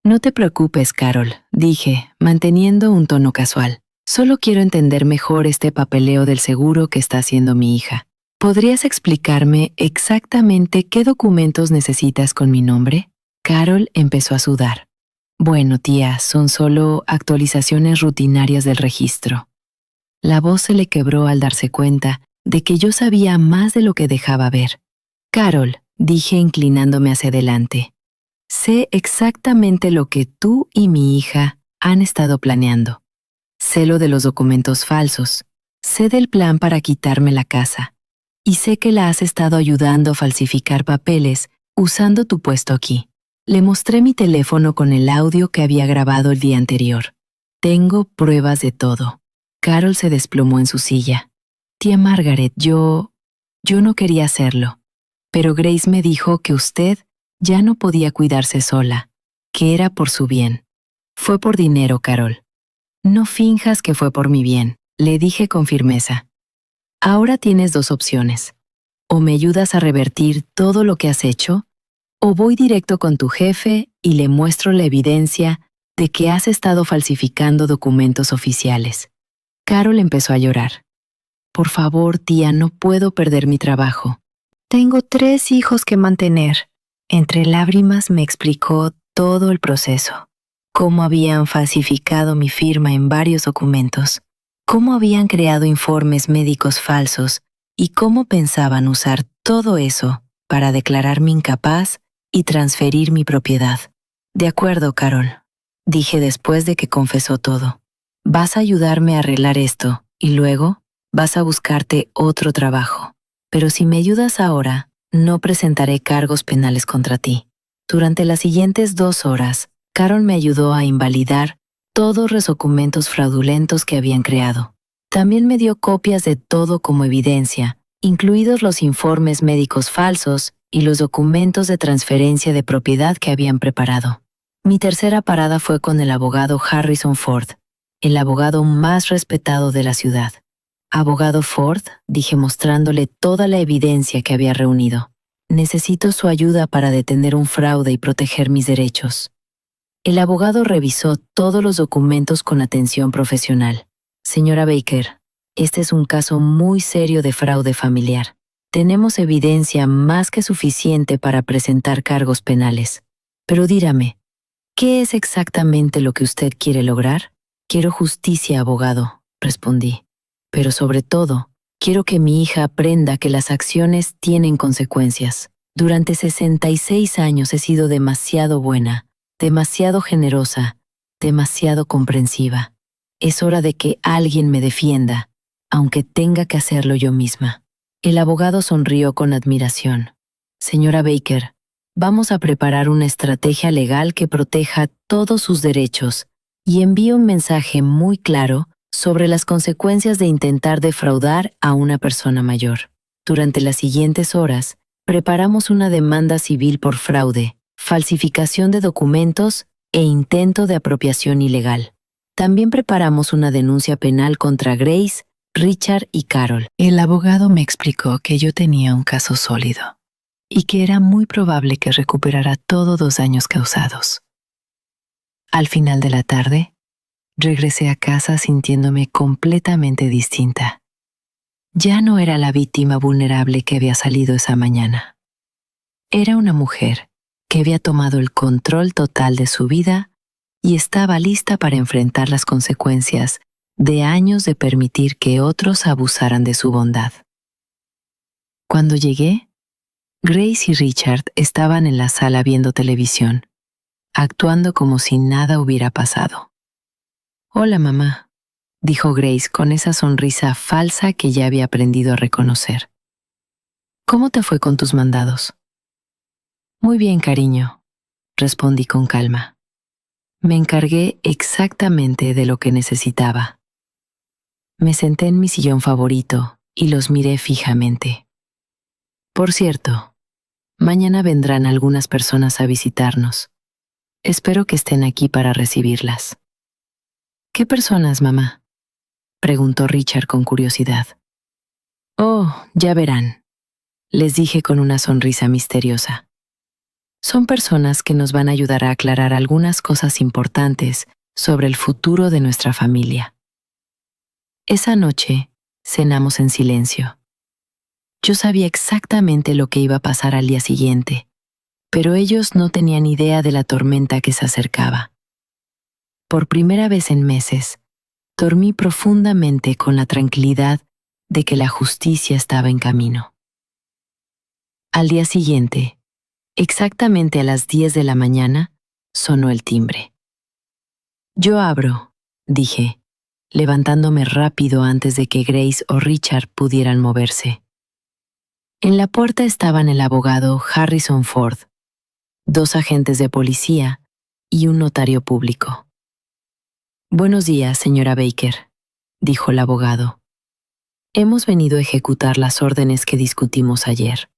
«No te preocupes, Carol», dije, manteniendo un tono casual. «Solo quiero entender mejor este papeleo del seguro que está haciendo mi hija. ¿Podrías explicarme exactamente qué documentos necesitas con mi nombre?» Carol empezó a sudar. «Bueno, tía, son solo actualizaciones rutinarias del registro». La voz se le quebró al darse cuenta de que yo sabía más de lo que dejaba ver. «Carol», dije inclinándome hacia adelante, «sé exactamente lo que tú y mi hija han estado planeando. Sé lo de los documentos falsos, sé del plan para quitarme la casa, y sé que la has estado ayudando a falsificar papeles usando tu puesto aquí». Le mostré mi teléfono con el audio que había grabado el día anterior. «Tengo pruebas de todo». Carol se desplomó en su silla. «Tía Margaret, yo no quería hacerlo, pero Grace me dijo que usted ya no podía cuidarse sola, que era por su bien. Fue por dinero, Carol». «No finjas que fue por mi bien», le dije con firmeza. «Ahora tienes dos opciones. O me ayudas a revertir todo lo que has hecho, o voy directo con tu jefe y le muestro la evidencia de que has estado falsificando documentos oficiales. Carol empezó a llorar. Por favor, tía, no puedo perder mi trabajo. Tengo 3 hijos que mantener. Entre lágrimas me explicó todo el proceso. Cómo habían falsificado mi firma en varios documentos, cómo habían creado informes médicos falsos y cómo pensaban usar todo eso para declararme incapaz y transferir mi propiedad. De acuerdo, Carol, dije después de que confesó todo. Vas a ayudarme a arreglar esto y luego vas a buscarte otro trabajo. Pero si me ayudas ahora, no presentaré cargos penales contra ti. Durante las siguientes 2 horas, Carol me ayudó a invalidar todos los documentos fraudulentos que habían creado. También me dio copias de todo como evidencia, incluidos los informes médicos falsos y los documentos de transferencia de propiedad que habían preparado. Mi tercera parada fue con el abogado Harrison Ford, el abogado más respetado de la ciudad. Abogado Ford, dije mostrándole toda la evidencia que había reunido. Necesito su ayuda para detener un fraude y proteger mis derechos. El abogado revisó todos los documentos con atención profesional. Señora Baker, este es un caso muy serio de fraude familiar. Tenemos evidencia más que suficiente para presentar cargos penales. Pero dígame, ¿qué es exactamente lo que usted quiere lograr? Quiero justicia, abogado, respondí. Pero sobre todo, quiero que mi hija aprenda que las acciones tienen consecuencias. Durante 66 años he sido demasiado buena, demasiado generosa, demasiado comprensiva. Es hora de que alguien me defienda, aunque tenga que hacerlo yo misma. El abogado sonrió con admiración. Señora Baker, vamos a preparar una estrategia legal que proteja todos sus derechos y envíe un mensaje muy claro sobre las consecuencias de intentar defraudar a una persona mayor. Durante las siguientes horas, preparamos una demanda civil por fraude, falsificación de documentos e intento de apropiación ilegal. También preparamos una denuncia penal contra Grace, Richard y Carol. El abogado me explicó que yo tenía un caso sólido y que era muy probable que recuperara todos los daños causados. Al final de la tarde, regresé a casa sintiéndome completamente distinta. Ya no era la víctima vulnerable que había salido esa mañana. Era una mujer que había tomado el control total de su vida y estaba lista para enfrentar las consecuencias de años de permitir que otros abusaran de su bondad. Cuando llegué, Grace y Richard estaban en la sala viendo televisión, actuando como si nada hubiera pasado. «Hola, mamá», dijo Grace con esa sonrisa falsa que ya había aprendido a reconocer. «¿Cómo te fue con tus mandados?» «Muy bien, cariño», respondí con calma. Me encargué exactamente de lo que necesitaba. Me senté en mi sillón favorito y los miré fijamente. Por cierto, mañana vendrán algunas personas a visitarnos. Espero que estén aquí para recibirlas. ¿Qué personas, mamá?, preguntó Richard con curiosidad. Oh, ya verán, les dije con una sonrisa misteriosa. Son personas que nos van a ayudar a aclarar algunas cosas importantes sobre el futuro de nuestra familia. Esa noche, cenamos en silencio. Yo sabía exactamente lo que iba a pasar al día siguiente, pero ellos no tenían idea de la tormenta que se acercaba. Por primera vez en meses, dormí profundamente con la tranquilidad de que la justicia estaba en camino. Al día siguiente, exactamente a las 10 de la mañana, sonó el timbre. «Yo abro», dije, levantándome rápido antes de que Grace o Richard pudieran moverse. En la puerta estaban el abogado Harrison Ford, 2 agentes de policía y un notario público. «Buenos días, señora Baker», dijo el abogado. «Hemos venido a ejecutar las órdenes que discutimos ayer».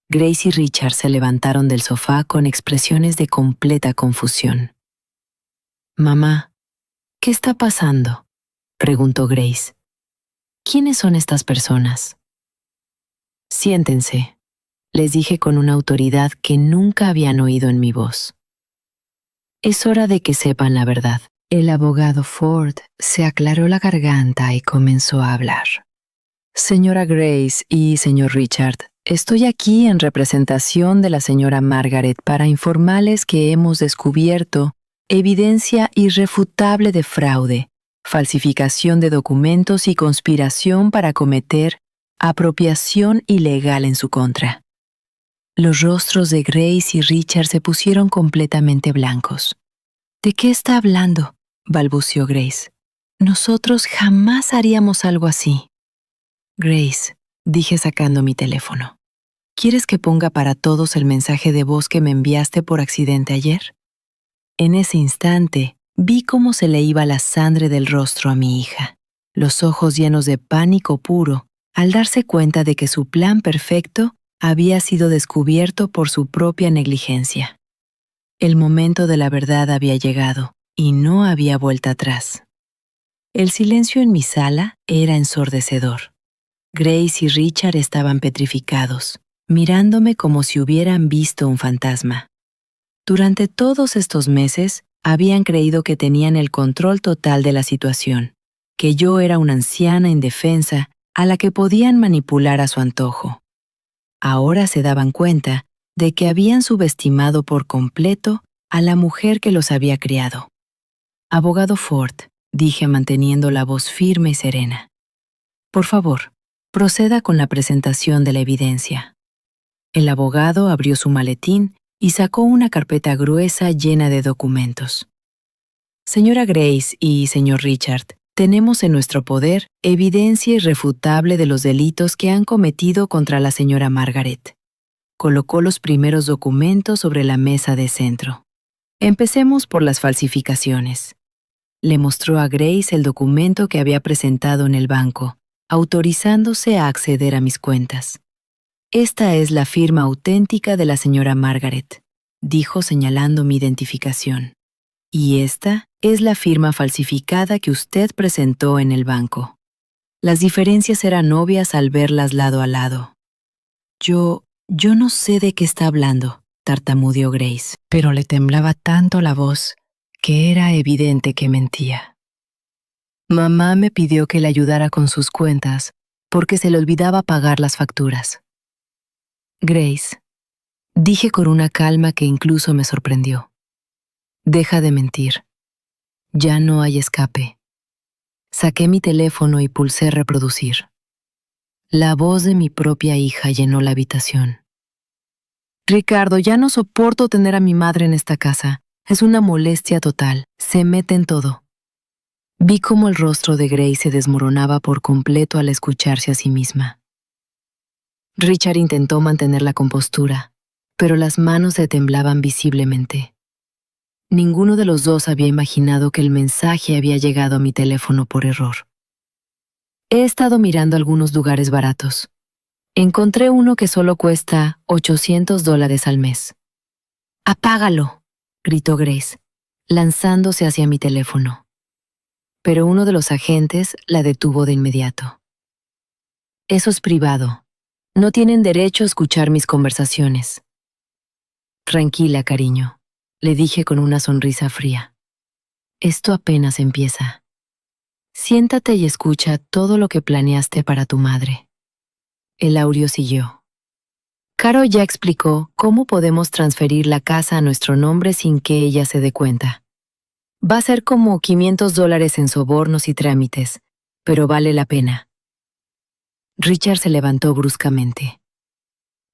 Grace y Richard se levantaron del sofá con expresiones de completa confusión. «Mamá, ¿qué está pasando?», preguntó Grace. «¿Quiénes son estas personas?». «Siéntense», les dije con una autoridad que nunca habían oído en mi voz. Es hora de que sepan la verdad. El abogado Ford se aclaró la garganta y comenzó a hablar. Señora Grace y señor Richard, estoy aquí en representación de la señora Margaret para informarles que hemos descubierto evidencia irrefutable de fraude, falsificación de documentos y conspiración para cometer apropiación ilegal en su contra. Los rostros de Grace y Richard se pusieron completamente blancos. ¿De qué está hablando?, balbució Grace. Nosotros jamás haríamos algo así. Grace, dije sacando mi teléfono. ¿Quieres que ponga para todos el mensaje de voz que me enviaste por accidente ayer? En ese instante, vi cómo se le iba la sangre del rostro a mi hija, los ojos llenos de pánico puro, al darse cuenta de que su plan perfecto había sido descubierto por su propia negligencia. El momento de la verdad había llegado, y no había vuelta atrás. El silencio en mi sala era ensordecedor. Grace y Richard estaban petrificados, mirándome como si hubieran visto un fantasma. Durante todos estos meses, habían creído que tenían el control total de la situación, que yo era una anciana indefensa a la que podían manipular a su antojo. Ahora se daban cuenta de que habían subestimado por completo a la mujer que los había criado. Abogado Ford, dije manteniendo la voz firme y serena. Por favor, proceda con la presentación de la evidencia. El abogado abrió su maletín y sacó una carpeta gruesa llena de documentos. Señora Grace y señor Richard, tenemos en nuestro poder evidencia irrefutable de los delitos que han cometido contra la señora Margaret. Colocó los primeros documentos sobre la mesa de centro. Empecemos por las falsificaciones. Le mostró a Grace el documento que había presentado en el banco, autorizándose a acceder a mis cuentas. Esta es la firma auténtica de la señora Margaret, dijo señalando mi identificación. Y esta es la firma falsificada que usted presentó en el banco. Las diferencias eran obvias al verlas lado a lado. Yo no sé de qué está hablando, tartamudeó Grace, pero le temblaba tanto la voz que era evidente que mentía. Mamá me pidió que le ayudara con sus cuentas porque se le olvidaba pagar las facturas. Grace, dije con una calma que incluso me sorprendió. Deja de mentir. Ya no hay escape. Saqué mi teléfono y pulsé reproducir. La voz de mi propia hija llenó la habitación. Ricardo, ya no soporto tener a mi madre en esta casa. Es una molestia total. Se mete en todo. Vi cómo el rostro de Grace se desmoronaba por completo al escucharse a sí misma. Richard intentó mantener la compostura, pero las manos le temblaban visiblemente. Ninguno de los dos había imaginado que el mensaje había llegado a mi teléfono por error. He estado mirando algunos lugares baratos. Encontré uno que solo cuesta $800 al mes. ¡Apágalo!, gritó Grace, lanzándose hacia mi teléfono. Pero uno de los agentes la detuvo de inmediato. Eso es privado. No tienen derecho a escuchar mis conversaciones. Tranquila, cariño, le dije con una sonrisa fría. Esto apenas empieza. Siéntate y escucha todo lo que planeaste para tu madre. El audio siguió. Caro ya explicó cómo podemos transferir la casa a nuestro nombre sin que ella se dé cuenta. Va a ser como $500 en sobornos y trámites, pero vale la pena. Richard se levantó bruscamente.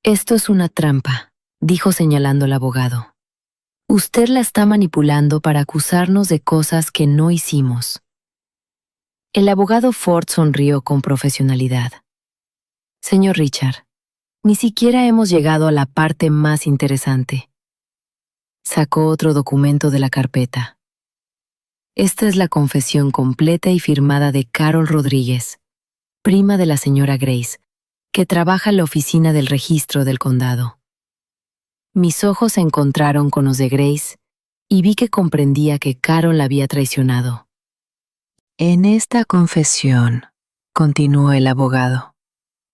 Esto es una trampa, dijo señalando al abogado. Usted la está manipulando para acusarnos de cosas que no hicimos. El abogado Ford sonrió con profesionalidad. Señor Richard, ni siquiera hemos llegado a la parte más interesante. Sacó otro documento de la carpeta. Esta es la confesión completa y firmada de Carol Rodríguez, prima de la señora Grace, que trabaja en la oficina del registro del condado. Mis ojos se encontraron con los de Grace y vi que comprendía que Carol la había traicionado. En esta confesión, continuó el abogado,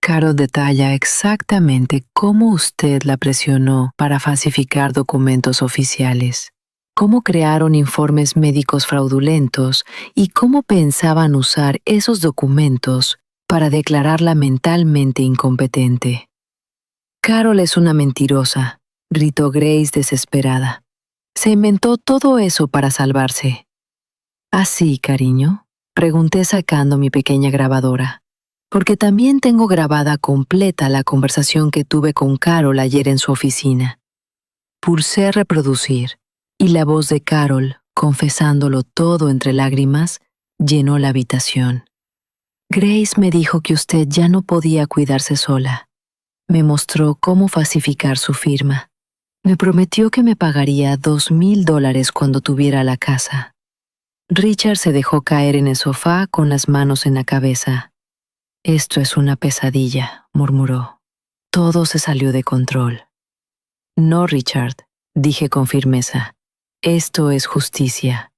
Carol detalla exactamente cómo usted la presionó para falsificar documentos oficiales cómo crearon informes médicos fraudulentos y cómo pensaban usar esos documentos para declararla mentalmente incompetente. Carol es una mentirosa, gritó Grace desesperada. Se inventó todo eso para salvarse. ¿Ah, sí, cariño? Pregunté sacando mi pequeña grabadora, porque también tengo grabada completa la conversación que tuve con Carol ayer en su oficina. Pulsé reproducir, y la voz de Carol, confesándolo todo entre lágrimas, llenó la habitación. Grace me dijo que usted ya no podía cuidarse sola. Me mostró cómo falsificar su firma. Me prometió que me pagaría $2,000 cuando tuviera la casa. Richard se dejó caer en el sofá con las manos en la cabeza. Esto es una pesadilla, murmuró. Todo se salió de control. No, Richard, dije con firmeza. Esto es justicia.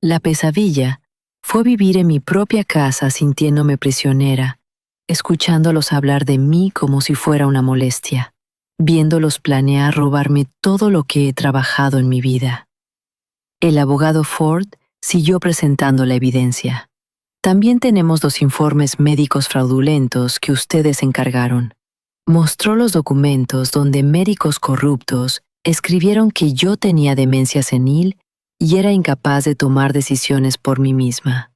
La pesadilla fue vivir en mi propia casa sintiéndome prisionera, escuchándolos hablar de mí como si fuera una molestia, viéndolos planear robarme todo lo que he trabajado en mi vida. El abogado Ford siguió presentando la evidencia. También tenemos los informes médicos fraudulentos que ustedes encargaron. Mostró los documentos donde médicos corruptos escribieron que yo tenía demencia senil y era incapaz de tomar decisiones por mí misma.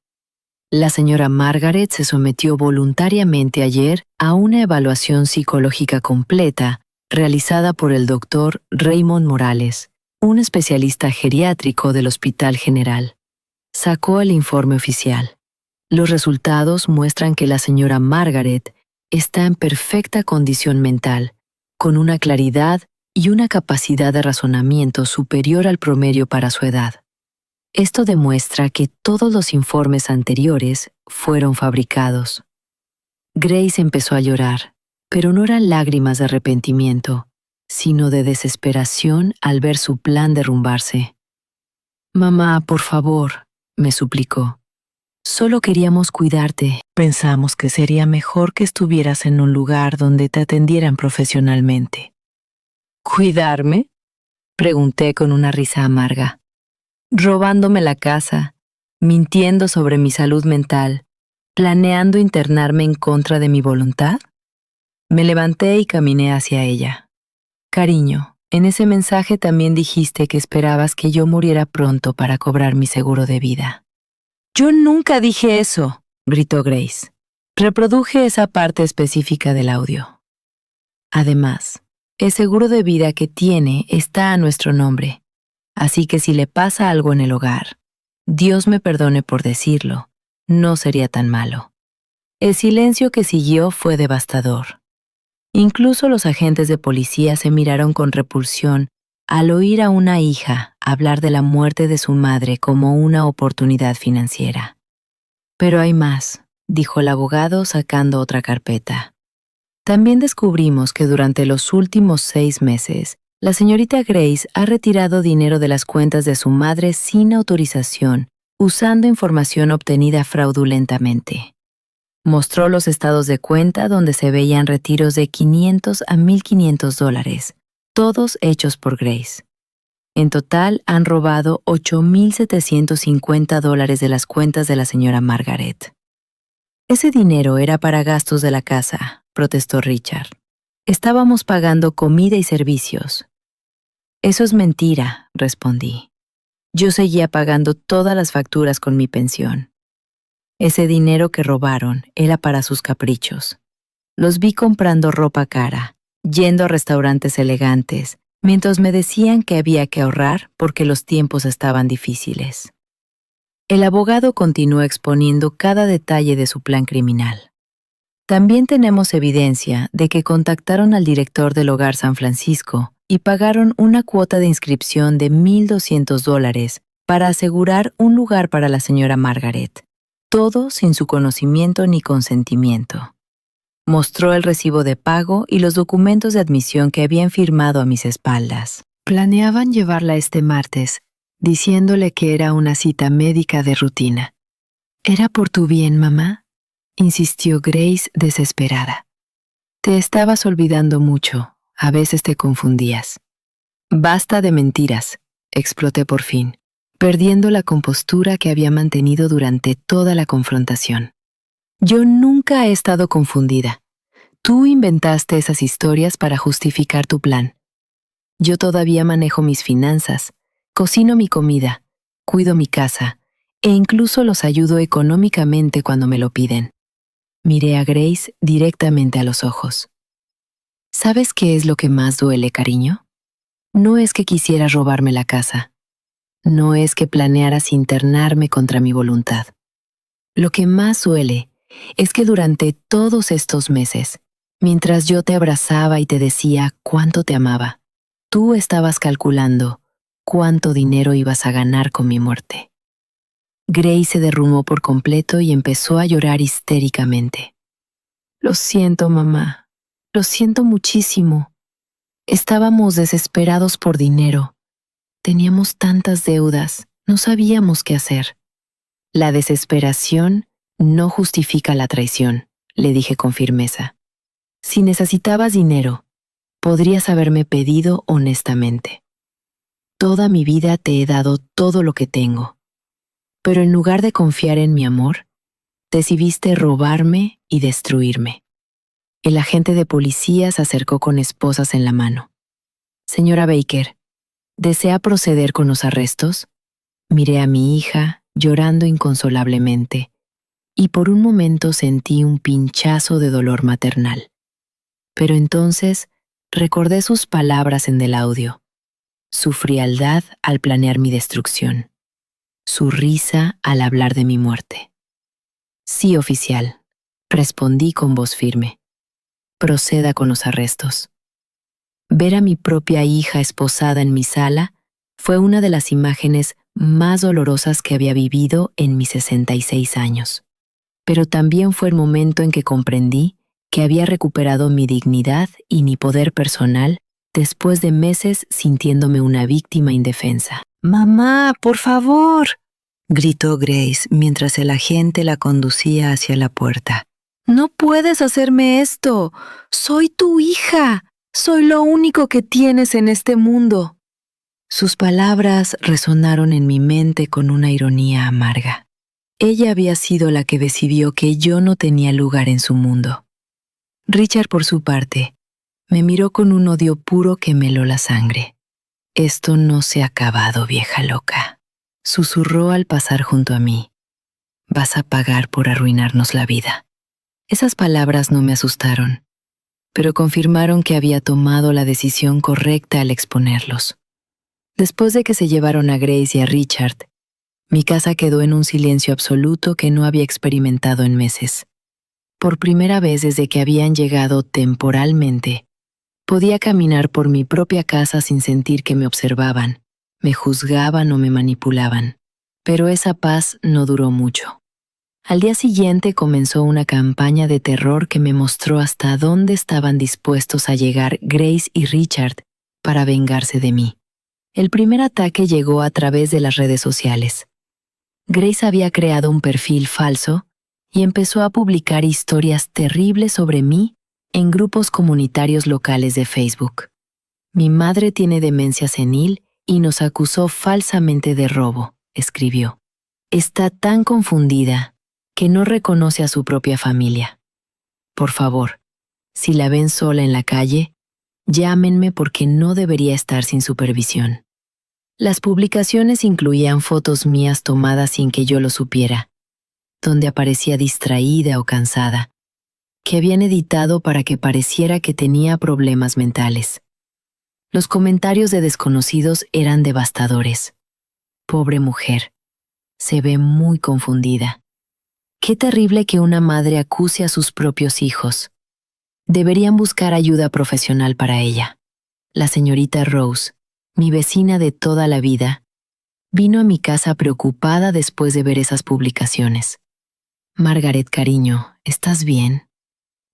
La señora Margaret se sometió voluntariamente ayer a una evaluación psicológica completa realizada por el doctor Raymond Morales, un especialista geriátrico del Hospital General. Sacó el informe oficial. Los resultados muestran que la señora Margaret está en perfecta condición mental, con una claridad y una capacidad de razonamiento superior al promedio para su edad. Esto demuestra que todos los informes anteriores fueron fabricados. Grace empezó a llorar, pero no eran lágrimas de arrepentimiento, sino de desesperación al ver su plan derrumbarse. «Mamá, por favor», me suplicó. «Solo queríamos cuidarte. Pensamos que sería mejor que estuvieras en un lugar donde te atendieran profesionalmente». «¿Cuidarme?», pregunté con una risa amarga. «Robándome la casa, mintiendo sobre mi salud mental, planeando internarme en contra de mi voluntad». Me levanté y caminé hacia ella. «Cariño, en ese mensaje también dijiste que esperabas que yo muriera pronto para cobrar mi seguro de vida». «Yo nunca dije eso», gritó Grace. Reproduje esa parte específica del audio. Además, el seguro de vida que tiene está a nuestro nombre, así que si le pasa algo en el hogar, Dios me perdone por decirlo, no sería tan malo. El silencio que siguió fue devastador. Incluso los agentes de policía se miraron con repulsión al oír a una hija hablar de la muerte de su madre como una oportunidad financiera. «Pero hay más», dijo el abogado sacando otra carpeta. «También descubrimos que durante los últimos 6 meses, la señorita Grace ha retirado dinero de las cuentas de su madre sin autorización, usando información obtenida fraudulentamente». Mostró los estados de cuenta donde se veían retiros de $500 a $1,500, todos hechos por Grace. En total han robado $8,750 de las cuentas de la señora Margaret. «Ese dinero era para gastos de la casa», protestó Richard. «Estábamos pagando comida y servicios». «Eso es mentira», respondí. «Yo seguía pagando todas las facturas con mi pensión. Ese dinero que robaron era para sus caprichos. Los vi comprando ropa cara, yendo a restaurantes elegantes, mientras me decían que había que ahorrar porque los tiempos estaban difíciles». El abogado continuó exponiendo cada detalle de su plan criminal. «También tenemos evidencia de que contactaron al director del Hogar San Francisco y pagaron una cuota de inscripción de $1,200 para asegurar un lugar para la señora Margaret, todo sin su conocimiento ni consentimiento». Mostró el recibo de pago y los documentos de admisión que habían firmado a mis espaldas. Planeaban llevarla este martes, diciéndole que era una cita médica de rutina. «¿Era por tu bien, mamá?», insistió Grace desesperada. «Te estabas olvidando mucho, a veces te confundías». «Basta de mentiras», exploté por fin, perdiendo la compostura que había mantenido durante toda la confrontación. Yo nunca he estado confundida. Tú inventaste esas historias para justificar tu plan. Yo todavía manejo mis finanzas, cocino mi comida, cuido mi casa e incluso los ayudo económicamente cuando me lo piden. Miré a Grace directamente a los ojos. ¿Sabes qué es lo que más duele, cariño? No es que quisieras robarme la casa. No es que planearas internarme contra mi voluntad. Lo que más duele es que durante todos estos meses, mientras yo te abrazaba y te decía cuánto te amaba, tú estabas calculando cuánto dinero ibas a ganar con mi muerte. Grace se derrumbó por completo y empezó a llorar histéricamente. Lo siento, mamá. Lo siento muchísimo. Estábamos desesperados por dinero. Teníamos tantas deudas, no sabíamos qué hacer. La desesperación no justifica la traición, le dije con firmeza. Si necesitabas dinero, podrías haberme pedido honestamente. Toda mi vida te he dado todo lo que tengo. Pero en lugar de confiar en mi amor, decidiste robarme y destruirme. El agente de policía se acercó con esposas en la mano. Señora Baker, ¿desea proceder con los arrestos? Miré a mi hija llorando inconsolablemente y por un momento sentí un pinchazo de dolor maternal. Pero entonces recordé sus palabras en el audio, su frialdad al planear mi destrucción, su risa al hablar de mi muerte. Sí, oficial, respondí con voz firme. Proceda con los arrestos. Ver a mi propia hija esposada en mi sala fue una de las imágenes más dolorosas que había vivido en mis 66 años. Pero también fue el momento en que comprendí que había recuperado mi dignidad y mi poder personal después de meses sintiéndome una víctima indefensa. «Mamá, por favor», gritó Grace mientras el agente la conducía hacia la puerta. «No puedes hacerme esto. Soy tu hija. Soy lo único que tienes en este mundo». Sus palabras resonaron en mi mente con una ironía amarga. Ella había sido la que decidió que yo no tenía lugar en su mundo. Richard, por su parte, me miró con un odio puro que me heló la sangre. «Esto no se ha acabado, vieja loca», susurró al pasar junto a mí. «Vas a pagar por arruinarnos la vida». Esas palabras no me asustaron, pero confirmaron que había tomado la decisión correcta al exponerlos. Después de que se llevaron a Grace y a Richard, mi casa quedó en un silencio absoluto que no había experimentado en meses. Por primera vez desde que habían llegado temporalmente, podía caminar por mi propia casa sin sentir que me observaban, me juzgaban o me manipulaban. Pero esa paz no duró mucho. Al día siguiente comenzó una campaña de terror que me mostró hasta dónde estaban dispuestos a llegar Grace y Richard para vengarse de mí. El primer ataque llegó a través de las redes sociales. Grace había creado un perfil falso y empezó a publicar historias terribles sobre mí en grupos comunitarios locales de Facebook. Mi madre tiene demencia senil y nos acusó falsamente de robo, escribió. Está tan confundida que no reconoce a su propia familia. Por favor, si la ven sola en la calle, llámenme porque no debería estar sin supervisión. Las publicaciones incluían fotos mías tomadas sin que yo lo supiera, donde aparecía distraída o cansada, que habían editado para que pareciera que tenía problemas mentales. Los comentarios de desconocidos eran devastadores. Pobre mujer, se ve muy confundida. Qué terrible que una madre acuse a sus propios hijos. Deberían buscar ayuda profesional para ella. La señorita Rose, mi vecina de toda la vida, vino a mi casa preocupada después de ver esas publicaciones. Margaret, cariño, ¿estás bien?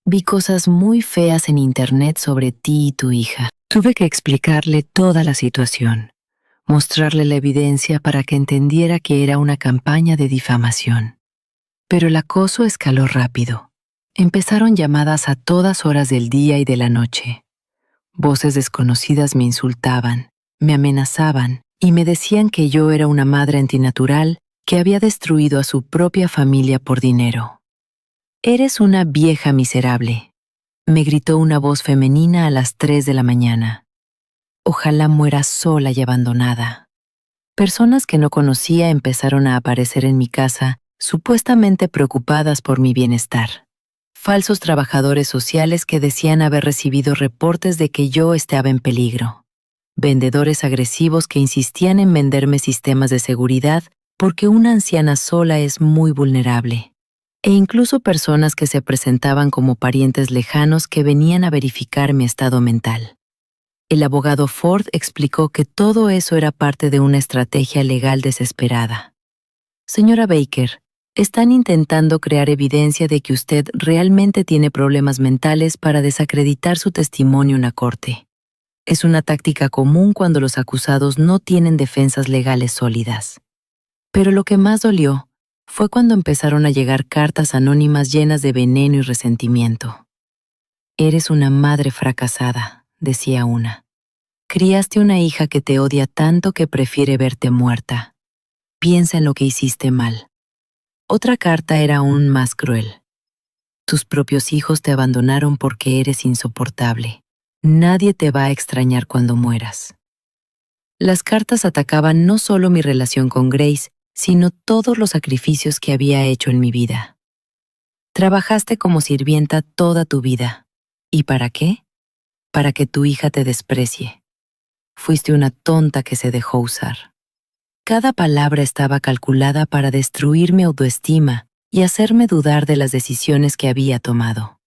Vi cosas muy feas en internet sobre ti y tu hija. Tuve que explicarle toda la situación, mostrarle la evidencia para que entendiera que era una campaña de difamación. Pero el acoso escaló rápido. Empezaron llamadas a todas horas del día y de la noche. Voces desconocidas me insultaban, me amenazaban y me decían que yo era una madre antinatural que había destruido a su propia familia por dinero. «Eres una vieja miserable», me gritó una voz femenina a las 3 de la mañana. Ojalá muera sola y abandonada. Personas que no conocía empezaron a aparecer en mi casa, supuestamente preocupadas por mi bienestar. Falsos trabajadores sociales que decían haber recibido reportes de que yo estaba en peligro. Vendedores agresivos que insistían en venderme sistemas de seguridad porque una anciana sola es muy vulnerable. E incluso personas que se presentaban como parientes lejanos que venían a verificar mi estado mental. El abogado Ford explicó que todo eso era parte de una estrategia legal desesperada. «Señora Baker, están intentando crear evidencia de que usted realmente tiene problemas mentales para desacreditar su testimonio en la corte. Es una táctica común cuando los acusados no tienen defensas legales sólidas». Pero lo que más dolió fue cuando empezaron a llegar cartas anónimas llenas de veneno y resentimiento. «Eres una madre fracasada», decía una. «Criaste una hija que te odia tanto que prefiere verte muerta. Piensa en lo que hiciste mal». Otra carta era aún más cruel. «Tus propios hijos te abandonaron porque eres insoportable. Nadie te va a extrañar cuando mueras». Las cartas atacaban no solo mi relación con Grace, sino todos los sacrificios que había hecho en mi vida. «Trabajaste como sirvienta toda tu vida. ¿Y para qué? Para que tu hija te desprecie. Fuiste una tonta que se dejó usar». Cada palabra estaba calculada para destruir mi autoestima y hacerme dudar de las decisiones que había tomado.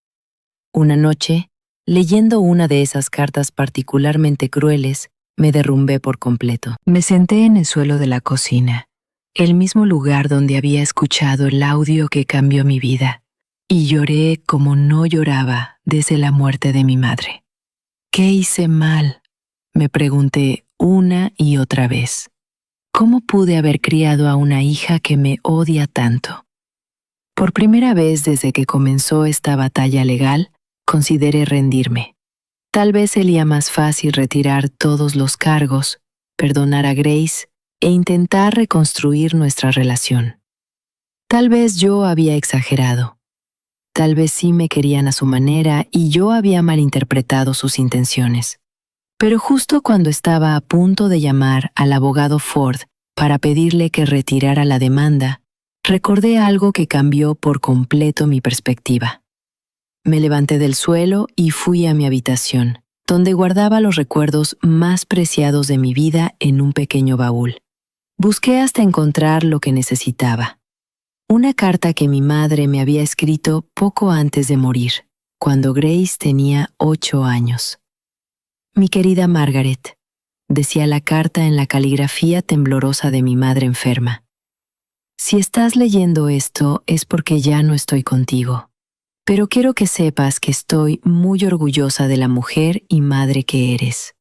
Una noche, leyendo una de esas cartas particularmente crueles, me derrumbé por completo. Me senté en el suelo de la cocina, el mismo lugar donde había escuchado el audio que cambió mi vida, y lloré como no lloraba desde la muerte de mi madre. «¿Qué hice mal?», me pregunté una y otra vez. «¿Cómo pude haber criado a una hija que me odia tanto?». Por primera vez desde que comenzó esta batalla legal, consideré rendirme. Tal vez sería más fácil retirar todos los cargos, perdonar a Grace e intentar reconstruir nuestra relación. Tal vez yo había exagerado. Tal vez sí me querían a su manera y yo había malinterpretado sus intenciones. Pero justo cuando estaba a punto de llamar al abogado Ford para pedirle que retirara la demanda, recordé algo que cambió por completo mi perspectiva. Me levanté del suelo y fui a mi habitación, donde guardaba los recuerdos más preciados de mi vida en un pequeño baúl. Busqué hasta encontrar lo que necesitaba. Una carta que mi madre me había escrito poco antes de morir, cuando Grace tenía 8 años. «Mi querida Margaret», decía la carta en la caligrafía temblorosa de mi madre enferma. «Si estás leyendo esto es porque ya no estoy contigo. Pero quiero que sepas que estoy muy orgullosa de la mujer y madre que eres.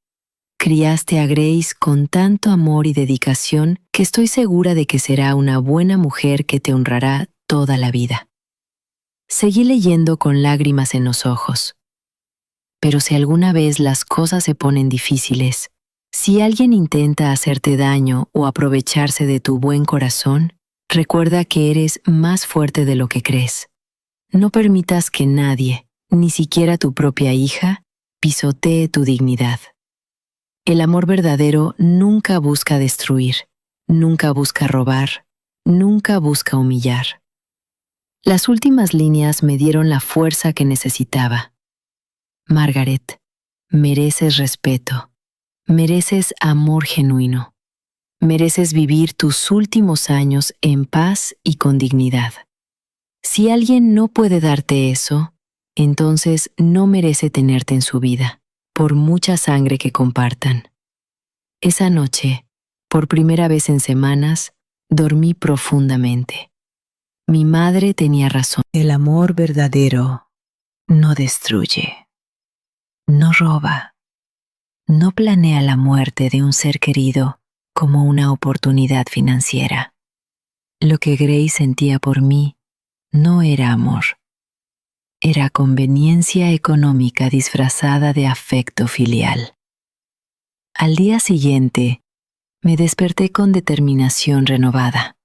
Criaste a Grace con tanto amor y dedicación que estoy segura de que será una buena mujer que te honrará toda la vida». Seguí leyendo con lágrimas en los ojos. Pero si alguna vez las cosas se ponen difíciles, si alguien intenta hacerte daño o aprovecharse de tu buen corazón, recuerda que eres más fuerte de lo que crees. No permitas que nadie, ni siquiera tu propia hija, pisotee tu dignidad. El amor verdadero nunca busca destruir, nunca busca robar, nunca busca humillar. Las últimas líneas me dieron la fuerza que necesitaba. «Margaret, mereces respeto, mereces amor genuino, mereces vivir tus últimos años en paz y con dignidad. Si alguien no puede darte eso, entonces no merece tenerte en su vida, por mucha sangre que compartan». Esa noche, por primera vez en semanas, dormí profundamente. Mi madre tenía razón. El amor verdadero no destruye, no roba, no planea la muerte de un ser querido como una oportunidad financiera. Lo que Grace sentía por mí no era amor. Era conveniencia económica disfrazada de afecto filial. Al día siguiente, Me desperté con determinación renovada.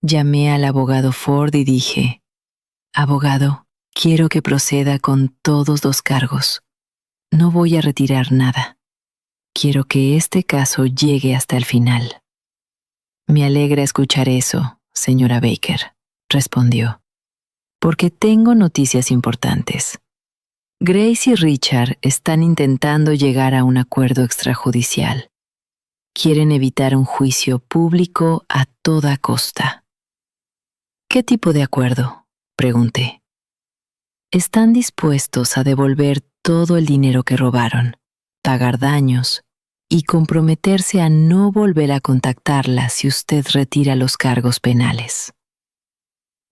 Llamé al abogado Ford y dije: «Abogado, quiero que proceda con todos los cargos. No voy a retirar nada. Quiero que este caso llegue hasta el final». «Me alegra escuchar eso, señora Baker», respondió, «porque tengo noticias importantes. Grace y Richard están intentando llegar a un acuerdo extrajudicial. Quieren evitar un juicio público a toda costa». «¿Qué tipo de acuerdo?», pregunté. «Están dispuestos a devolver todo el dinero que robaron, pagar daños y comprometerse a no volver a contactarla si usted retira los cargos penales».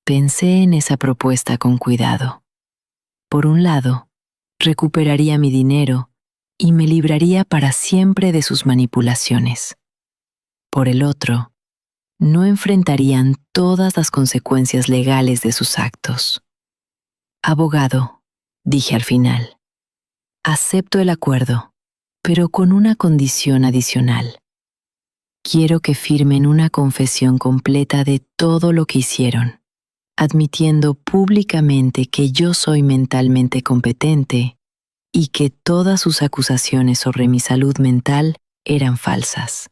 Pensé en esa propuesta con cuidado. Por un lado, recuperaría mi dinero y me libraría para siempre de sus manipulaciones. Por el otro, no enfrentarían todas las consecuencias legales de sus actos. «Abogado», dije al final, «acepto el acuerdo, pero con una condición adicional. Quiero que firmen una confesión completa de todo lo que hicieron, admitiendo públicamente que yo soy mentalmente competente y que todas sus acusaciones sobre mi salud mental eran falsas.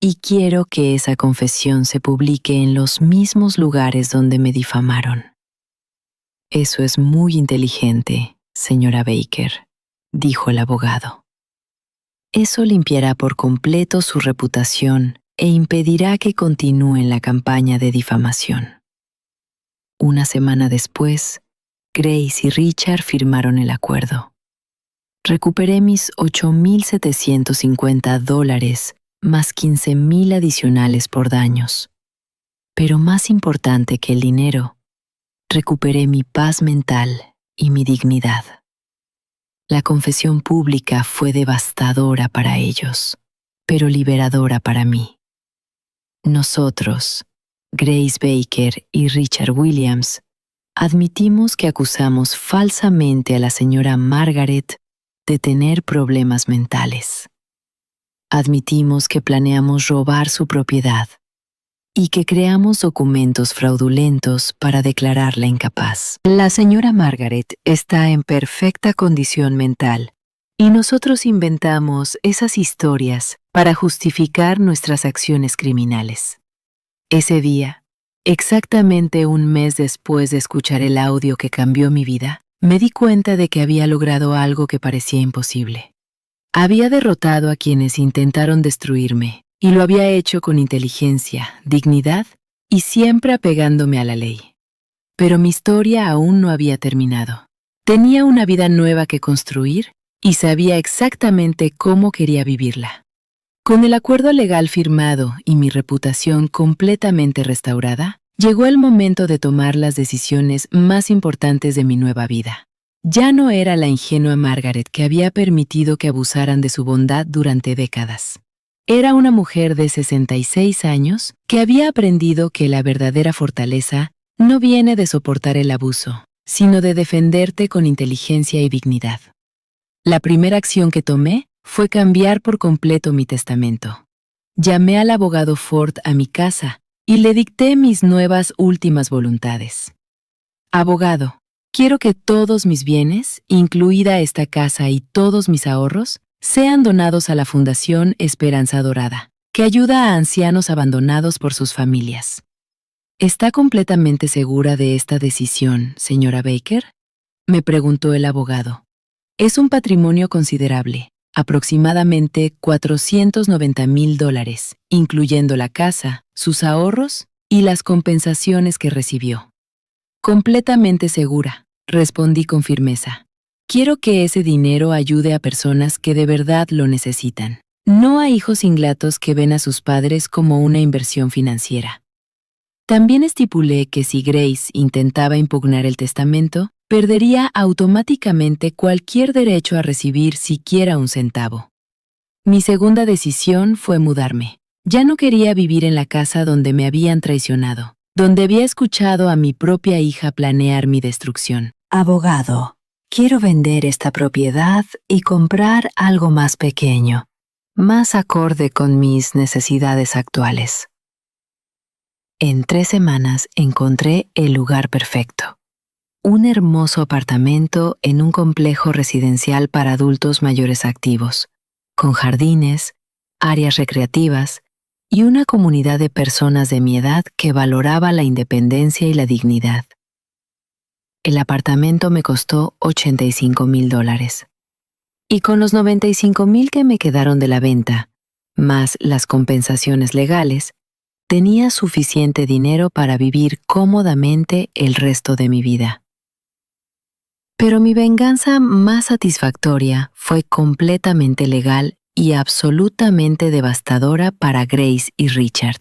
Y quiero que esa confesión se publique en los mismos lugares donde me difamaron». «Eso es muy inteligente, señora Baker», dijo el abogado. «Eso limpiará por completo su reputación e impedirá que continúen la campaña de difamación». Una semana después, Grace y Richard firmaron el acuerdo. Recuperé mis $8,750 más $15,000 adicionales por daños. Pero más importante que el dinero, recuperé mi paz mental y mi dignidad. La confesión pública fue devastadora para ellos, pero liberadora para mí. Nosotros, Grace Baker y Richard Williams, admitimos que acusamos falsamente a la señora Margaret de tener problemas mentales. Admitimos que planeamos robar su propiedad y que creamos documentos fraudulentos para declararla incapaz. La señora Margaret está en perfecta condición mental y nosotros inventamos esas historias para justificar nuestras acciones criminales. Ese día, exactamente un mes después de escuchar el audio que cambió mi vida, me di cuenta de que había logrado algo que parecía imposible. Había derrotado a quienes intentaron destruirme, y lo había hecho con inteligencia, dignidad y siempre apegándome a la ley. Pero mi historia aún no había terminado. Tenía una vida nueva que construir y sabía exactamente cómo quería vivirla. Con el acuerdo legal firmado y mi reputación completamente restaurada, llegó el momento de tomar las decisiones más importantes de mi nueva vida. Ya no era la ingenua Margaret que había permitido que abusaran de su bondad durante décadas. Era una mujer de 66 años que había aprendido que la verdadera fortaleza no viene de soportar el abuso, sino de defenderte con inteligencia y dignidad. La primera acción que tomé fue cambiar por completo mi testamento. Llamé al abogado Ford a mi casa y le dicté mis nuevas últimas voluntades. «Abogado, quiero que todos mis bienes, incluida esta casa y todos mis ahorros, sean donados a la Fundación Esperanza Dorada, que ayuda a ancianos abandonados por sus familias». «¿Está completamente segura de esta decisión, señora Baker?», me preguntó el abogado. «Es un patrimonio considerable, aproximadamente $490,000, incluyendo la casa, sus ahorros y las compensaciones que recibió». «Completamente segura», respondí con firmeza. «Quiero que ese dinero ayude a personas que de verdad lo necesitan, no a hijos ingratos que ven a sus padres como una inversión financiera». También estipulé que si Grace intentaba impugnar el testamento, perdería automáticamente cualquier derecho a recibir siquiera un centavo. Mi segunda decisión fue mudarme. Ya no quería vivir en la casa donde me habían traicionado, donde había escuchado a mi propia hija planear mi destrucción. «Abogado, quiero vender esta propiedad y comprar algo más pequeño», más acorde con mis necesidades actuales. En 3 semanas encontré el lugar perfecto. Un hermoso apartamento en un complejo residencial para adultos mayores activos, con jardines, áreas recreativas y una comunidad de personas de mi edad que valoraba la independencia y la dignidad. El apartamento me costó $85,000. Y con los $95,000 que me quedaron de la venta, más las compensaciones legales, tenía suficiente dinero para vivir cómodamente el resto de mi vida. Pero mi venganza más satisfactoria fue completamente legal y absolutamente devastadora para Grace y Richard.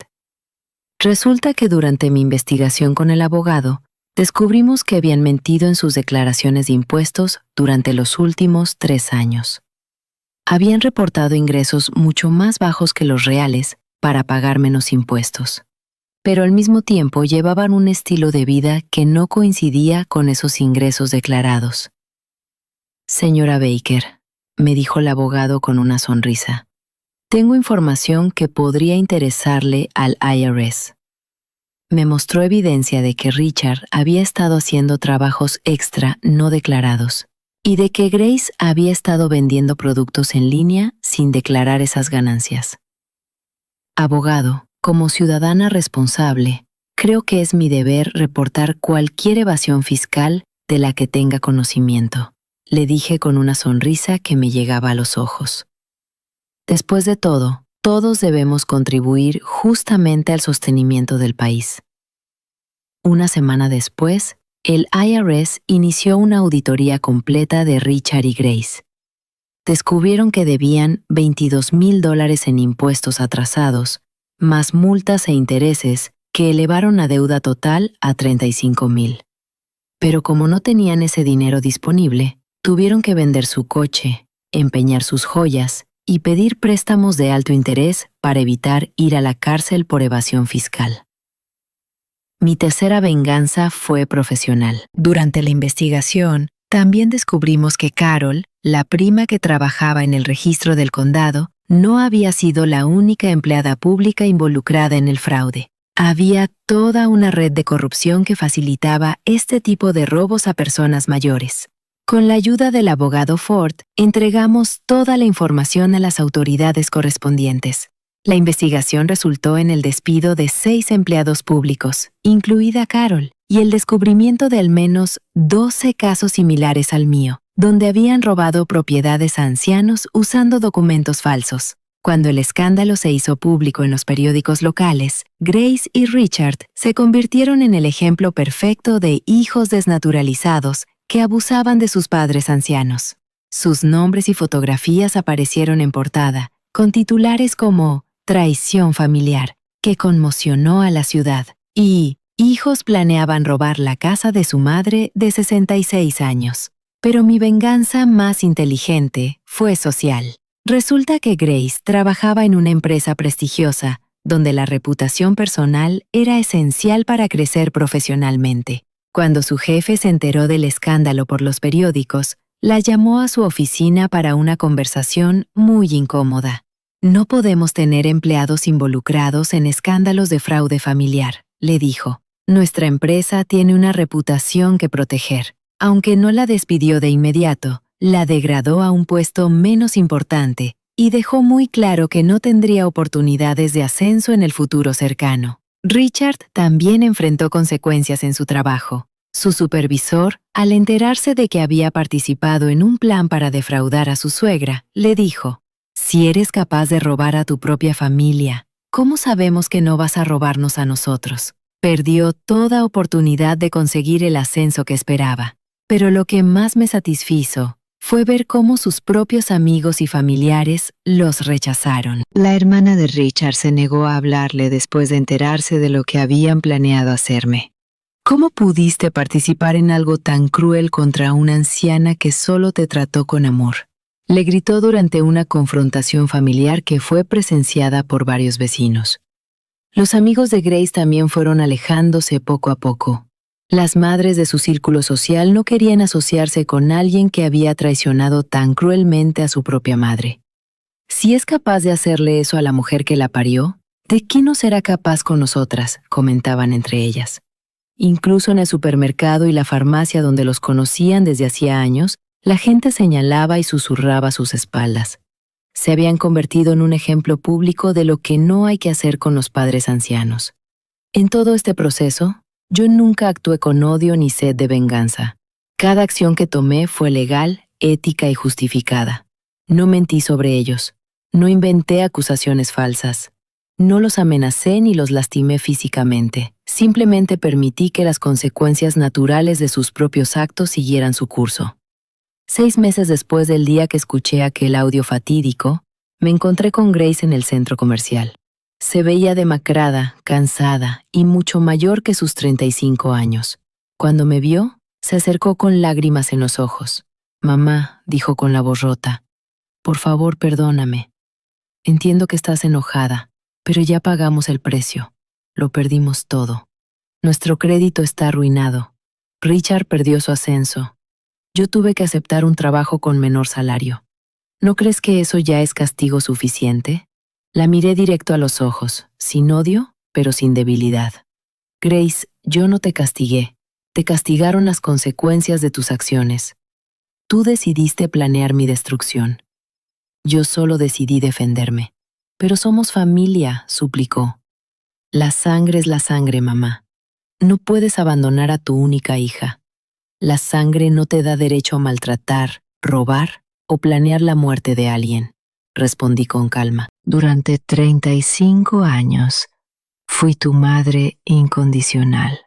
Resulta que durante mi investigación con el abogado, descubrimos que habían mentido en sus declaraciones de impuestos durante los últimos 3 años. Habían reportado ingresos mucho más bajos que los reales para pagar menos impuestos, pero al mismo tiempo llevaban un estilo de vida que no coincidía con esos ingresos declarados. Señora Baker, me dijo el abogado con una sonrisa, tengo información que podría interesarle al IRS. Me mostró evidencia de que Richard había estado haciendo trabajos extra no declarados y de que Grace había estado vendiendo productos en línea sin declarar esas ganancias. Abogado, como ciudadana responsable, creo que es mi deber reportar cualquier evasión fiscal de la que tenga conocimiento, le dije con una sonrisa que me llegaba a los ojos. Después de todo, todos debemos contribuir justamente al sostenimiento del país. Una semana después, el IRS inició una auditoría completa de Richard y Grace. Descubrieron que debían $22,000 en impuestos atrasados, más multas e intereses que elevaron la deuda total a $35,000. Pero como no tenían ese dinero disponible, tuvieron que vender su coche, empeñar sus joyas y pedir préstamos de alto interés para evitar ir a la cárcel por evasión fiscal. Mi tercera venganza fue profesional. Durante la investigación, también descubrimos que Carol, la prima que trabajaba en el registro del condado, no había sido la única empleada pública involucrada en el fraude. Había toda una red de corrupción que facilitaba este tipo de robos a personas mayores. Con la ayuda del abogado Ford, entregamos toda la información a las autoridades correspondientes. La investigación resultó en el despido de 6 empleados públicos, incluida Carol, y el descubrimiento de al menos 12 casos similares al mío, donde habían robado propiedades a ancianos usando documentos falsos. Cuando el escándalo se hizo público en los periódicos locales, Grace y Richard se convirtieron en el ejemplo perfecto de hijos desnaturalizados que abusaban de sus padres ancianos. Sus nombres y fotografías aparecieron en portada, con titulares como Traición familiar, que conmocionó a la ciudad, y hijos planeaban robar la casa de su madre de 66 años. Pero mi venganza más inteligente fue social. Resulta que Grace trabajaba en una empresa prestigiosa, donde la reputación personal era esencial para crecer profesionalmente. Cuando su jefe se enteró del escándalo por los periódicos, la llamó a su oficina para una conversación muy incómoda. No podemos tener empleados involucrados en escándalos de fraude familiar, le dijo. Nuestra empresa tiene una reputación que proteger. Aunque no la despidió de inmediato, la degradó a un puesto menos importante y dejó muy claro que no tendría oportunidades de ascenso en el futuro cercano. Richard también enfrentó consecuencias en su trabajo. Su supervisor, al enterarse de que había participado en un plan para defraudar a su suegra, le dijo: «Si eres capaz de robar a tu propia familia, ¿cómo sabemos que no vas a robarnos a nosotros?». Perdió toda oportunidad de conseguir el ascenso que esperaba. Pero lo que más me satisfizo fue ver cómo sus propios amigos y familiares los rechazaron. La hermana de Richard se negó a hablarle después de enterarse de lo que habían planeado hacerme. ¿Cómo pudiste participar en algo tan cruel contra una anciana que solo te trató con amor?, le gritó durante una confrontación familiar que fue presenciada por varios vecinos. Los amigos de Grace también fueron alejándose poco a poco. Las madres de su círculo social no querían asociarse con alguien que había traicionado tan cruelmente a su propia madre. Si es capaz de hacerle eso a la mujer que la parió, ¿de qué no será capaz con nosotras?, comentaban entre ellas. Incluso en el supermercado y la farmacia donde los conocían desde hacía años, la gente señalaba y susurraba a sus espaldas. Se habían convertido en un ejemplo público de lo que no hay que hacer con los padres ancianos. En todo este proceso, yo nunca actué con odio ni sed de venganza. Cada acción que tomé fue legal, ética y justificada. No mentí sobre ellos. No inventé acusaciones falsas. No los amenacé ni los lastimé físicamente. Simplemente permití que las consecuencias naturales de sus propios actos siguieran su curso. 6 meses después del día que escuché aquel audio fatídico, me encontré con Grace en el centro comercial. Se veía demacrada, cansada y mucho mayor que sus 35 años. Cuando me vio, se acercó con lágrimas en los ojos. «Mamá», dijo con la voz rota, «por favor, perdóname. Entiendo que estás enojada, pero ya pagamos el precio. Lo perdimos todo. Nuestro crédito está arruinado. Richard perdió su ascenso. Yo tuve que aceptar un trabajo con menor salario. ¿No crees que eso ya es castigo suficiente?» La miré directo a los ojos, sin odio, pero sin debilidad. «Grace, yo no te castigué. Te castigaron las consecuencias de tus acciones. Tú decidiste planear mi destrucción. Yo solo decidí defenderme. Pero somos familia», suplicó. «La sangre es la sangre, mamá. No puedes abandonar a tu única hija. La sangre no te da derecho a maltratar, robar o planear la muerte de alguien», respondí con calma. «Durante 35 años fui tu madre incondicional.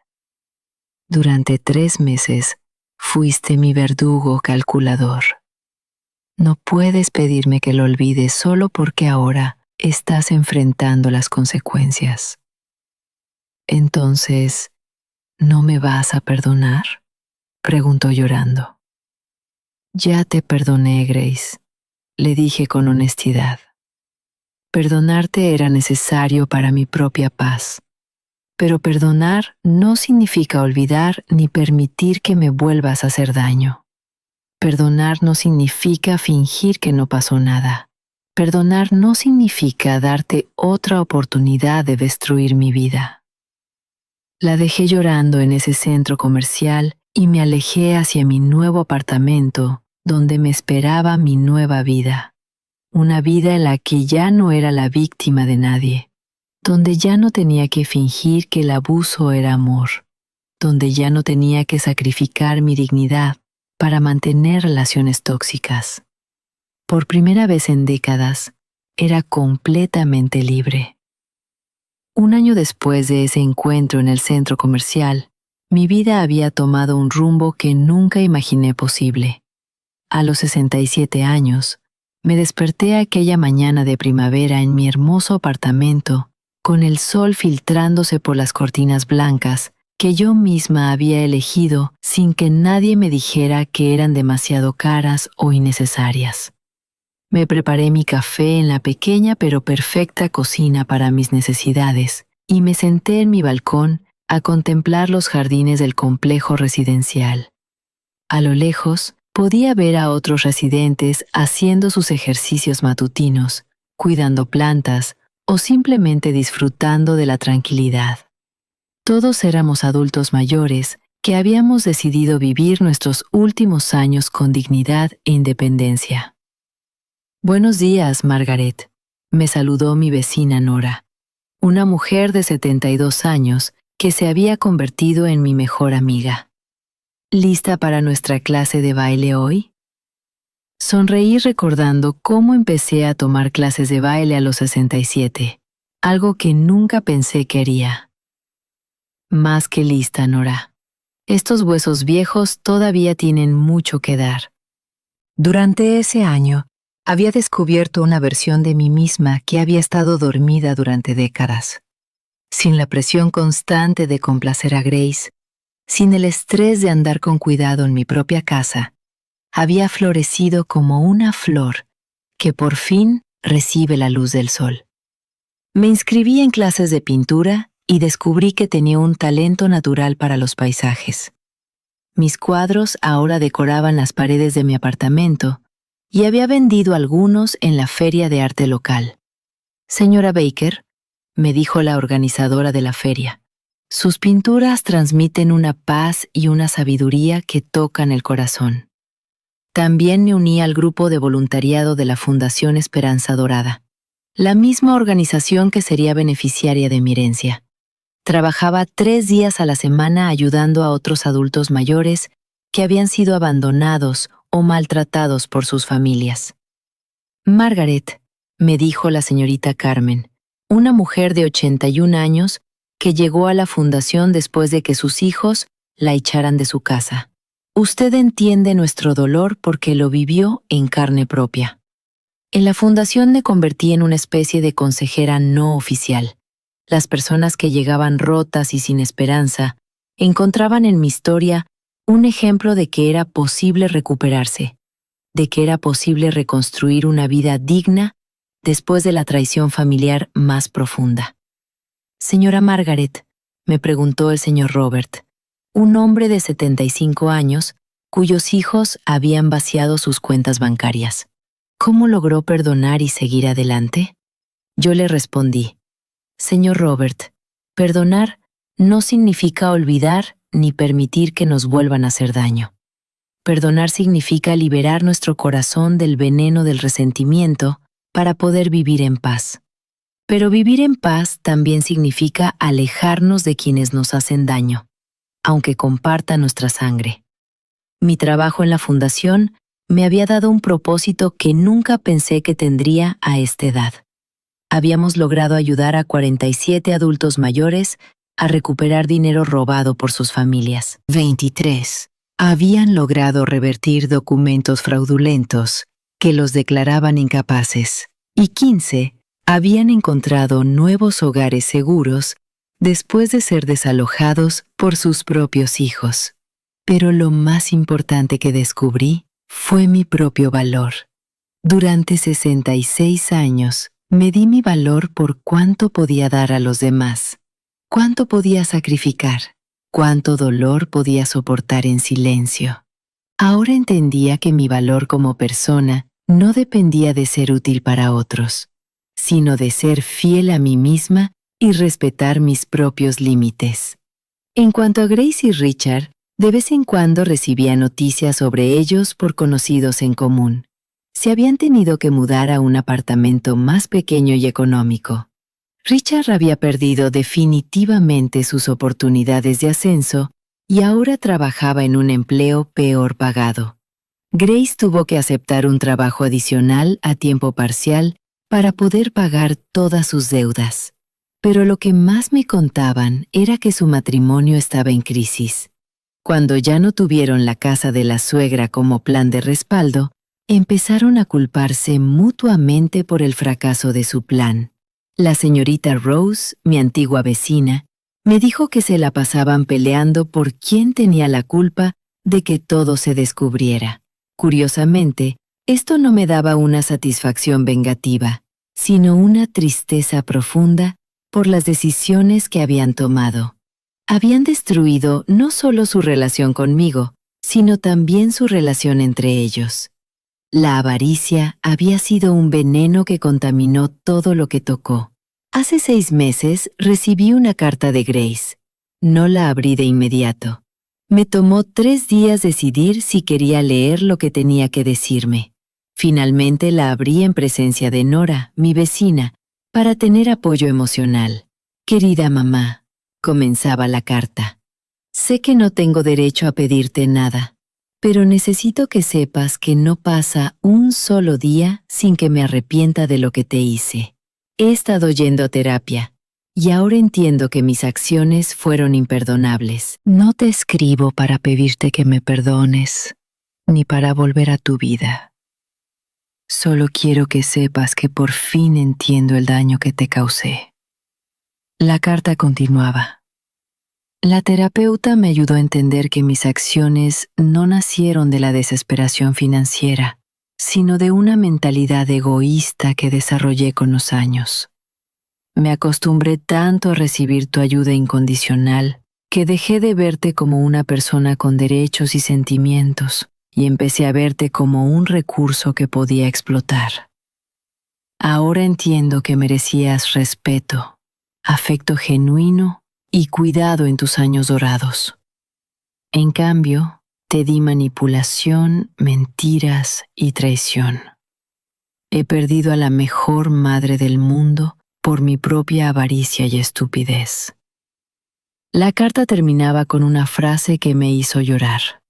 Durante 3 meses fuiste mi verdugo calculador. No puedes pedirme que lo olvides solo porque ahora estás enfrentando las consecuencias. Entonces, ¿no me vas a perdonar?», preguntó llorando. «Ya te perdoné, Grace», le dije con honestidad. Perdonarte era necesario para mi propia paz. Pero perdonar no significa olvidar ni permitir que me vuelvas a hacer daño. Perdonar no significa fingir que no pasó nada. Perdonar no significa darte otra oportunidad de destruir mi vida. La dejé llorando en ese centro comercial y me alejé hacia mi nuevo apartamento, donde me esperaba mi nueva vida. Una vida en la que ya no era la víctima de nadie, donde ya no tenía que fingir que el abuso era amor, donde ya no tenía que sacrificar mi dignidad para mantener relaciones tóxicas. Por primera vez en décadas, era completamente libre. Un año después de ese encuentro en el centro comercial, mi vida había tomado un rumbo que nunca imaginé posible. A los 67 años, me desperté aquella mañana de primavera en mi hermoso apartamento, con el sol filtrándose por las cortinas blancas que yo misma había elegido sin que nadie me dijera que eran demasiado caras o innecesarias. Me preparé mi café en la pequeña pero perfecta cocina para mis necesidades y me senté en mi balcón a contemplar los jardines del complejo residencial. A lo lejos, podía ver a otros residentes haciendo sus ejercicios matutinos, cuidando plantas o simplemente disfrutando de la tranquilidad. Todos éramos adultos mayores que habíamos decidido vivir nuestros últimos años con dignidad e independencia. «Buenos días, Margaret», me saludó mi vecina Nora, una mujer de 72 años que se había convertido en mi mejor amiga. «¿Lista para nuestra clase de baile hoy?». Sonreí recordando cómo empecé a tomar clases de baile a los 67, algo que nunca pensé que haría. «Más que lista, Nora. Estos huesos viejos todavía tienen mucho que dar». Durante ese año, había descubierto una versión de mí misma que había estado dormida durante décadas. Sin la presión constante de complacer a Grace, sin el estrés de andar con cuidado en mi propia casa, había florecido como una flor que por fin recibe la luz del sol. Me inscribí en clases de pintura y descubrí que tenía un talento natural para los paisajes. Mis cuadros ahora decoraban las paredes de mi apartamento y había vendido algunos en la feria de arte local. Señora Baker, me dijo la organizadora de la feria, sus pinturas transmiten una paz y una sabiduría que tocan el corazón. También me uní al grupo de voluntariado de la Fundación Esperanza Dorada, la misma organización que sería beneficiaria de mi herencia. Trabajaba 3 días a la semana ayudando a otros adultos mayores que habían sido abandonados o maltratados por sus familias. Margaret, me dijo la señorita Carmen, una mujer de 81 años que llegó a la fundación después de que sus hijos la echaran de su casa. Usted entiende nuestro dolor porque lo vivió en carne propia. En la fundación me convertí en una especie de consejera no oficial. Las personas que llegaban rotas y sin esperanza encontraban en mi historia un ejemplo de que era posible recuperarse, de que era posible reconstruir una vida digna después de la traición familiar más profunda. Señora Margaret, me preguntó el señor Robert, un hombre de 75 años cuyos hijos habían vaciado sus cuentas bancarias. ¿Cómo logró perdonar y seguir adelante? Yo le respondí, señor Robert, perdonar no significa olvidar ni permitir que nos vuelvan a hacer daño. Perdonar significa liberar nuestro corazón del veneno del resentimiento para poder vivir en paz. Pero vivir en paz también significa alejarnos de quienes nos hacen daño, aunque compartan nuestra sangre. Mi trabajo en la fundación me había dado un propósito que nunca pensé que tendría a esta edad. Habíamos logrado ayudar a 47 adultos mayores a recuperar dinero robado por sus familias. 23. Habían logrado revertir documentos fraudulentos que los declaraban incapaces. Y 15. Habían encontrado nuevos hogares seguros después de ser desalojados por sus propios hijos. Pero lo más importante que descubrí fue mi propio valor. Durante 66 años, medí mi valor por cuánto podía dar a los demás, cuánto podía sacrificar, cuánto dolor podía soportar en silencio. Ahora entendía que mi valor como persona no dependía de ser útil para otros, sino de ser fiel a mí misma y respetar mis propios límites. En cuanto a Grace y Richard, de vez en cuando recibía noticias sobre ellos por conocidos en común. Se habían tenido que mudar a un apartamento más pequeño y económico. Richard había perdido definitivamente sus oportunidades de ascenso y ahora trabajaba en un empleo peor pagado. Grace tuvo que aceptar un trabajo adicional a tiempo parcial para poder pagar todas sus deudas. Pero lo que más me contaban era que su matrimonio estaba en crisis. Cuando ya no tuvieron la casa de la suegra como plan de respaldo, empezaron a culparse mutuamente por el fracaso de su plan. La señorita Rose, mi antigua vecina, me dijo que se la pasaban peleando por quién tenía la culpa de que todo se descubriera. Curiosamente, esto no me daba una satisfacción vengativa, sino una tristeza profunda por las decisiones que habían tomado. Habían destruido no solo su relación conmigo, sino también su relación entre ellos. La avaricia había sido un veneno que contaminó todo lo que tocó. Hace 6 meses recibí una carta de Grace. No la abrí de inmediato. Me tomó 3 días decidir si quería leer lo que tenía que decirme. Finalmente la abrí en presencia de Nora, mi vecina, para tener apoyo emocional. Querida mamá, comenzaba la carta. Sé que no tengo derecho a pedirte nada, pero necesito que sepas que no pasa un solo día sin que me arrepienta de lo que te hice. He estado yendo a terapia, y ahora entiendo que mis acciones fueron imperdonables. No te escribo para pedirte que me perdones, ni para volver a tu vida. Solo quiero que sepas que por fin entiendo el daño que te causé. La carta continuaba. La terapeuta me ayudó a entender que mis acciones no nacieron de la desesperación financiera, sino de una mentalidad egoísta que desarrollé con los años. Me acostumbré tanto a recibir tu ayuda incondicional que dejé de verte como una persona con derechos y sentimientos y empecé a verte como un recurso que podía explotar. Ahora entiendo que merecías respeto, afecto genuino y cuidado en tus años dorados. En cambio, te di manipulación, mentiras y traición. He perdido a la mejor madre del mundo por mi propia avaricia y estupidez. La carta terminaba con una frase que me hizo llorar.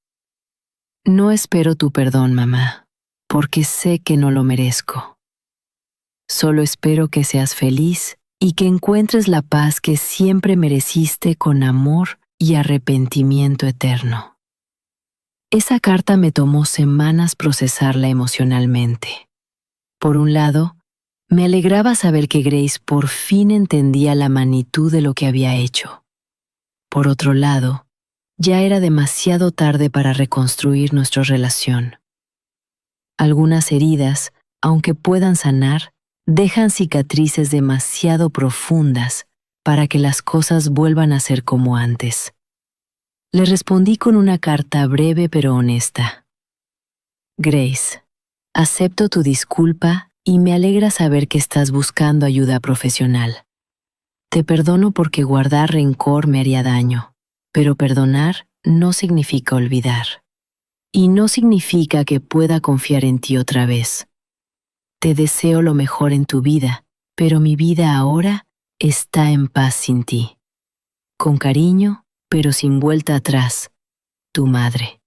No espero tu perdón, mamá, porque sé que no lo merezco. Solo espero que seas feliz y que encuentres la paz que siempre mereciste con amor y arrepentimiento eterno. Esa carta me tomó semanas procesarla emocionalmente. Por un lado, me alegraba saber que Grace por fin entendía la magnitud de lo que había hecho. Por otro lado, ya era demasiado tarde para reconstruir nuestra relación. Algunas heridas, aunque puedan sanar, dejan cicatrices demasiado profundas para que las cosas vuelvan a ser como antes. Le respondí con una carta breve pero honesta. Grace, acepto tu disculpa y me alegra saber que estás buscando ayuda profesional. Te perdono porque guardar rencor me haría daño, pero perdonar no significa olvidar. Y no significa que pueda confiar en ti otra vez. Te deseo lo mejor en tu vida, pero mi vida ahora está en paz sin ti. Con cariño, pero sin vuelta atrás, tu madre.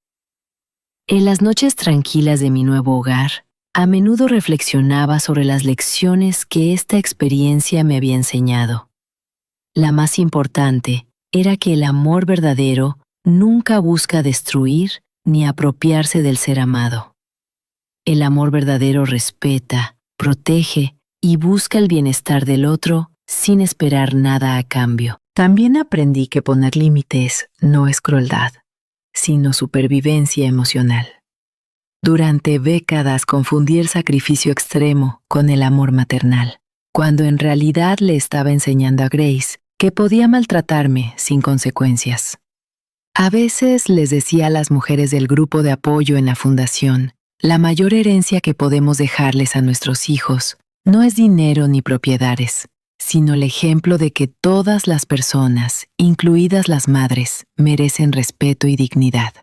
En las noches tranquilas de mi nuevo hogar, a menudo reflexionaba sobre las lecciones que esta experiencia me había enseñado. La más importante era que el amor verdadero nunca busca destruir ni apropiarse del ser amado. El amor verdadero respeta, protege y busca el bienestar del otro sin esperar nada a cambio. También aprendí que poner límites no es crueldad, sino supervivencia emocional. Durante décadas confundí el sacrificio extremo con el amor maternal, cuando en realidad le estaba enseñando a Grace que podía maltratarme sin consecuencias. A veces les decía a las mujeres del grupo de apoyo en la fundación, la mayor herencia que podemos dejarles a nuestros hijos no es dinero ni propiedades, sino el ejemplo de que todas las personas, incluidas las madres, merecen respeto y dignidad.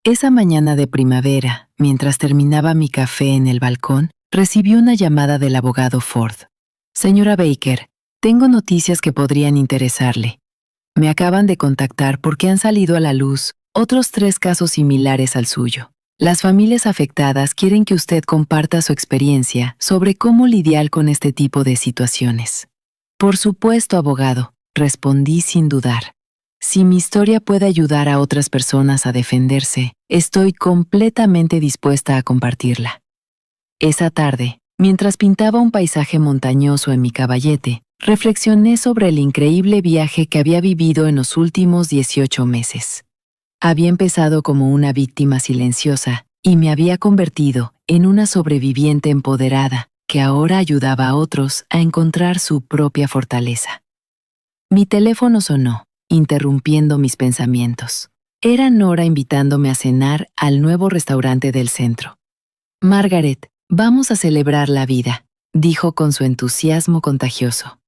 Esa mañana de primavera, mientras terminaba mi café en el balcón, recibí una llamada del abogado Ford. Señora Baker, tengo noticias que podrían interesarle. Me acaban de contactar porque han salido a la luz otros 3 casos similares al suyo. Las familias afectadas quieren que usted comparta su experiencia sobre cómo lidiar con este tipo de situaciones. Por supuesto, abogado, respondí sin dudar. Si mi historia puede ayudar a otras personas a defenderse, estoy completamente dispuesta a compartirla. Esa tarde, mientras pintaba un paisaje montañoso en mi caballete, reflexioné sobre el increíble viaje que había vivido en los últimos 18 meses. Había empezado como una víctima silenciosa y me había convertido en una sobreviviente empoderada que ahora ayudaba a otros a encontrar su propia fortaleza. Mi teléfono sonó, interrumpiendo mis pensamientos. Era Nora invitándome a cenar al nuevo restaurante del centro. Margaret, vamos a celebrar la vida, dijo con su entusiasmo contagioso.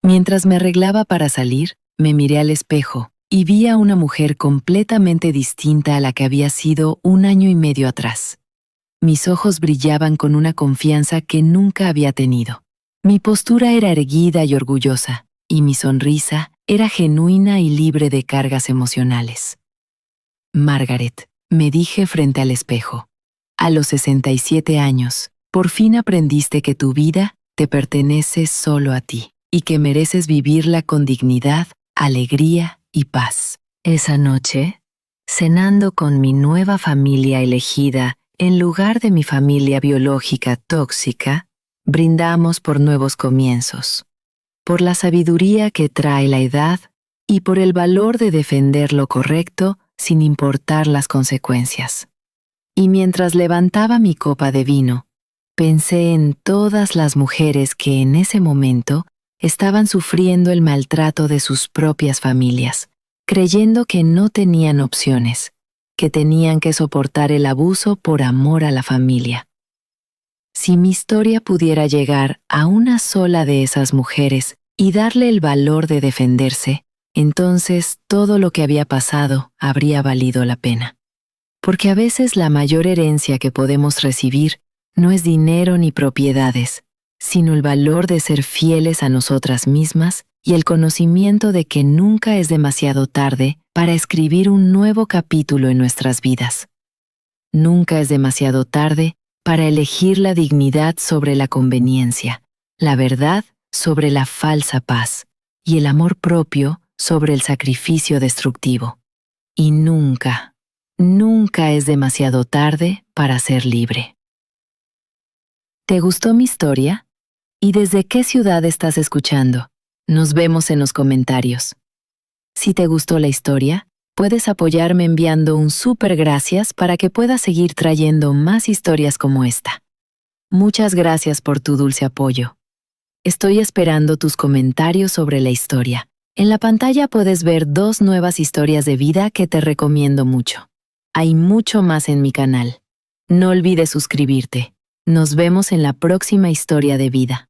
Mientras me arreglaba para salir, me miré al espejo y vi a una mujer completamente distinta a la que había sido 1 año y medio atrás. Mis ojos brillaban con una confianza que nunca había tenido. Mi postura era erguida y orgullosa, y mi sonrisa era genuina y libre de cargas emocionales. Margaret, me dije frente al espejo, a los 67 años, por fin aprendiste que tu vida te pertenece solo a ti y que mereces vivirla con dignidad, alegría y paz. Esa noche, cenando con mi nueva familia elegida en lugar de mi familia biológica tóxica, brindamos por nuevos comienzos, por la sabiduría que trae la edad y por el valor de defender lo correcto sin importar las consecuencias. Y mientras levantaba mi copa de vino, pensé en todas las mujeres que en ese momento estaban sufriendo el maltrato de sus propias familias, creyendo que no tenían opciones, que tenían que soportar el abuso por amor a la familia. Si mi historia pudiera llegar a una sola de esas mujeres y darle el valor de defenderse, entonces todo lo que había pasado habría valido la pena. Porque a veces la mayor herencia que podemos recibir no es dinero ni propiedades, sino el valor de ser fieles a nosotras mismas y el conocimiento de que nunca es demasiado tarde para escribir un nuevo capítulo en nuestras vidas. Nunca es demasiado tarde para elegir la dignidad sobre la conveniencia, la verdad sobre la falsa paz y el amor propio sobre el sacrificio destructivo. Y nunca, nunca es demasiado tarde para ser libre. ¿Te gustó mi historia? ¿Y desde qué ciudad estás escuchando? Nos vemos en los comentarios. Si te gustó la historia, puedes apoyarme enviando un súper gracias para que pueda seguir trayendo más historias como esta. Muchas gracias por tu dulce apoyo. Estoy esperando tus comentarios sobre la historia. En la pantalla puedes ver 2 nuevas historias de vida que te recomiendo mucho. Hay mucho más en mi canal. No olvides suscribirte. Nos vemos en la próxima historia de vida.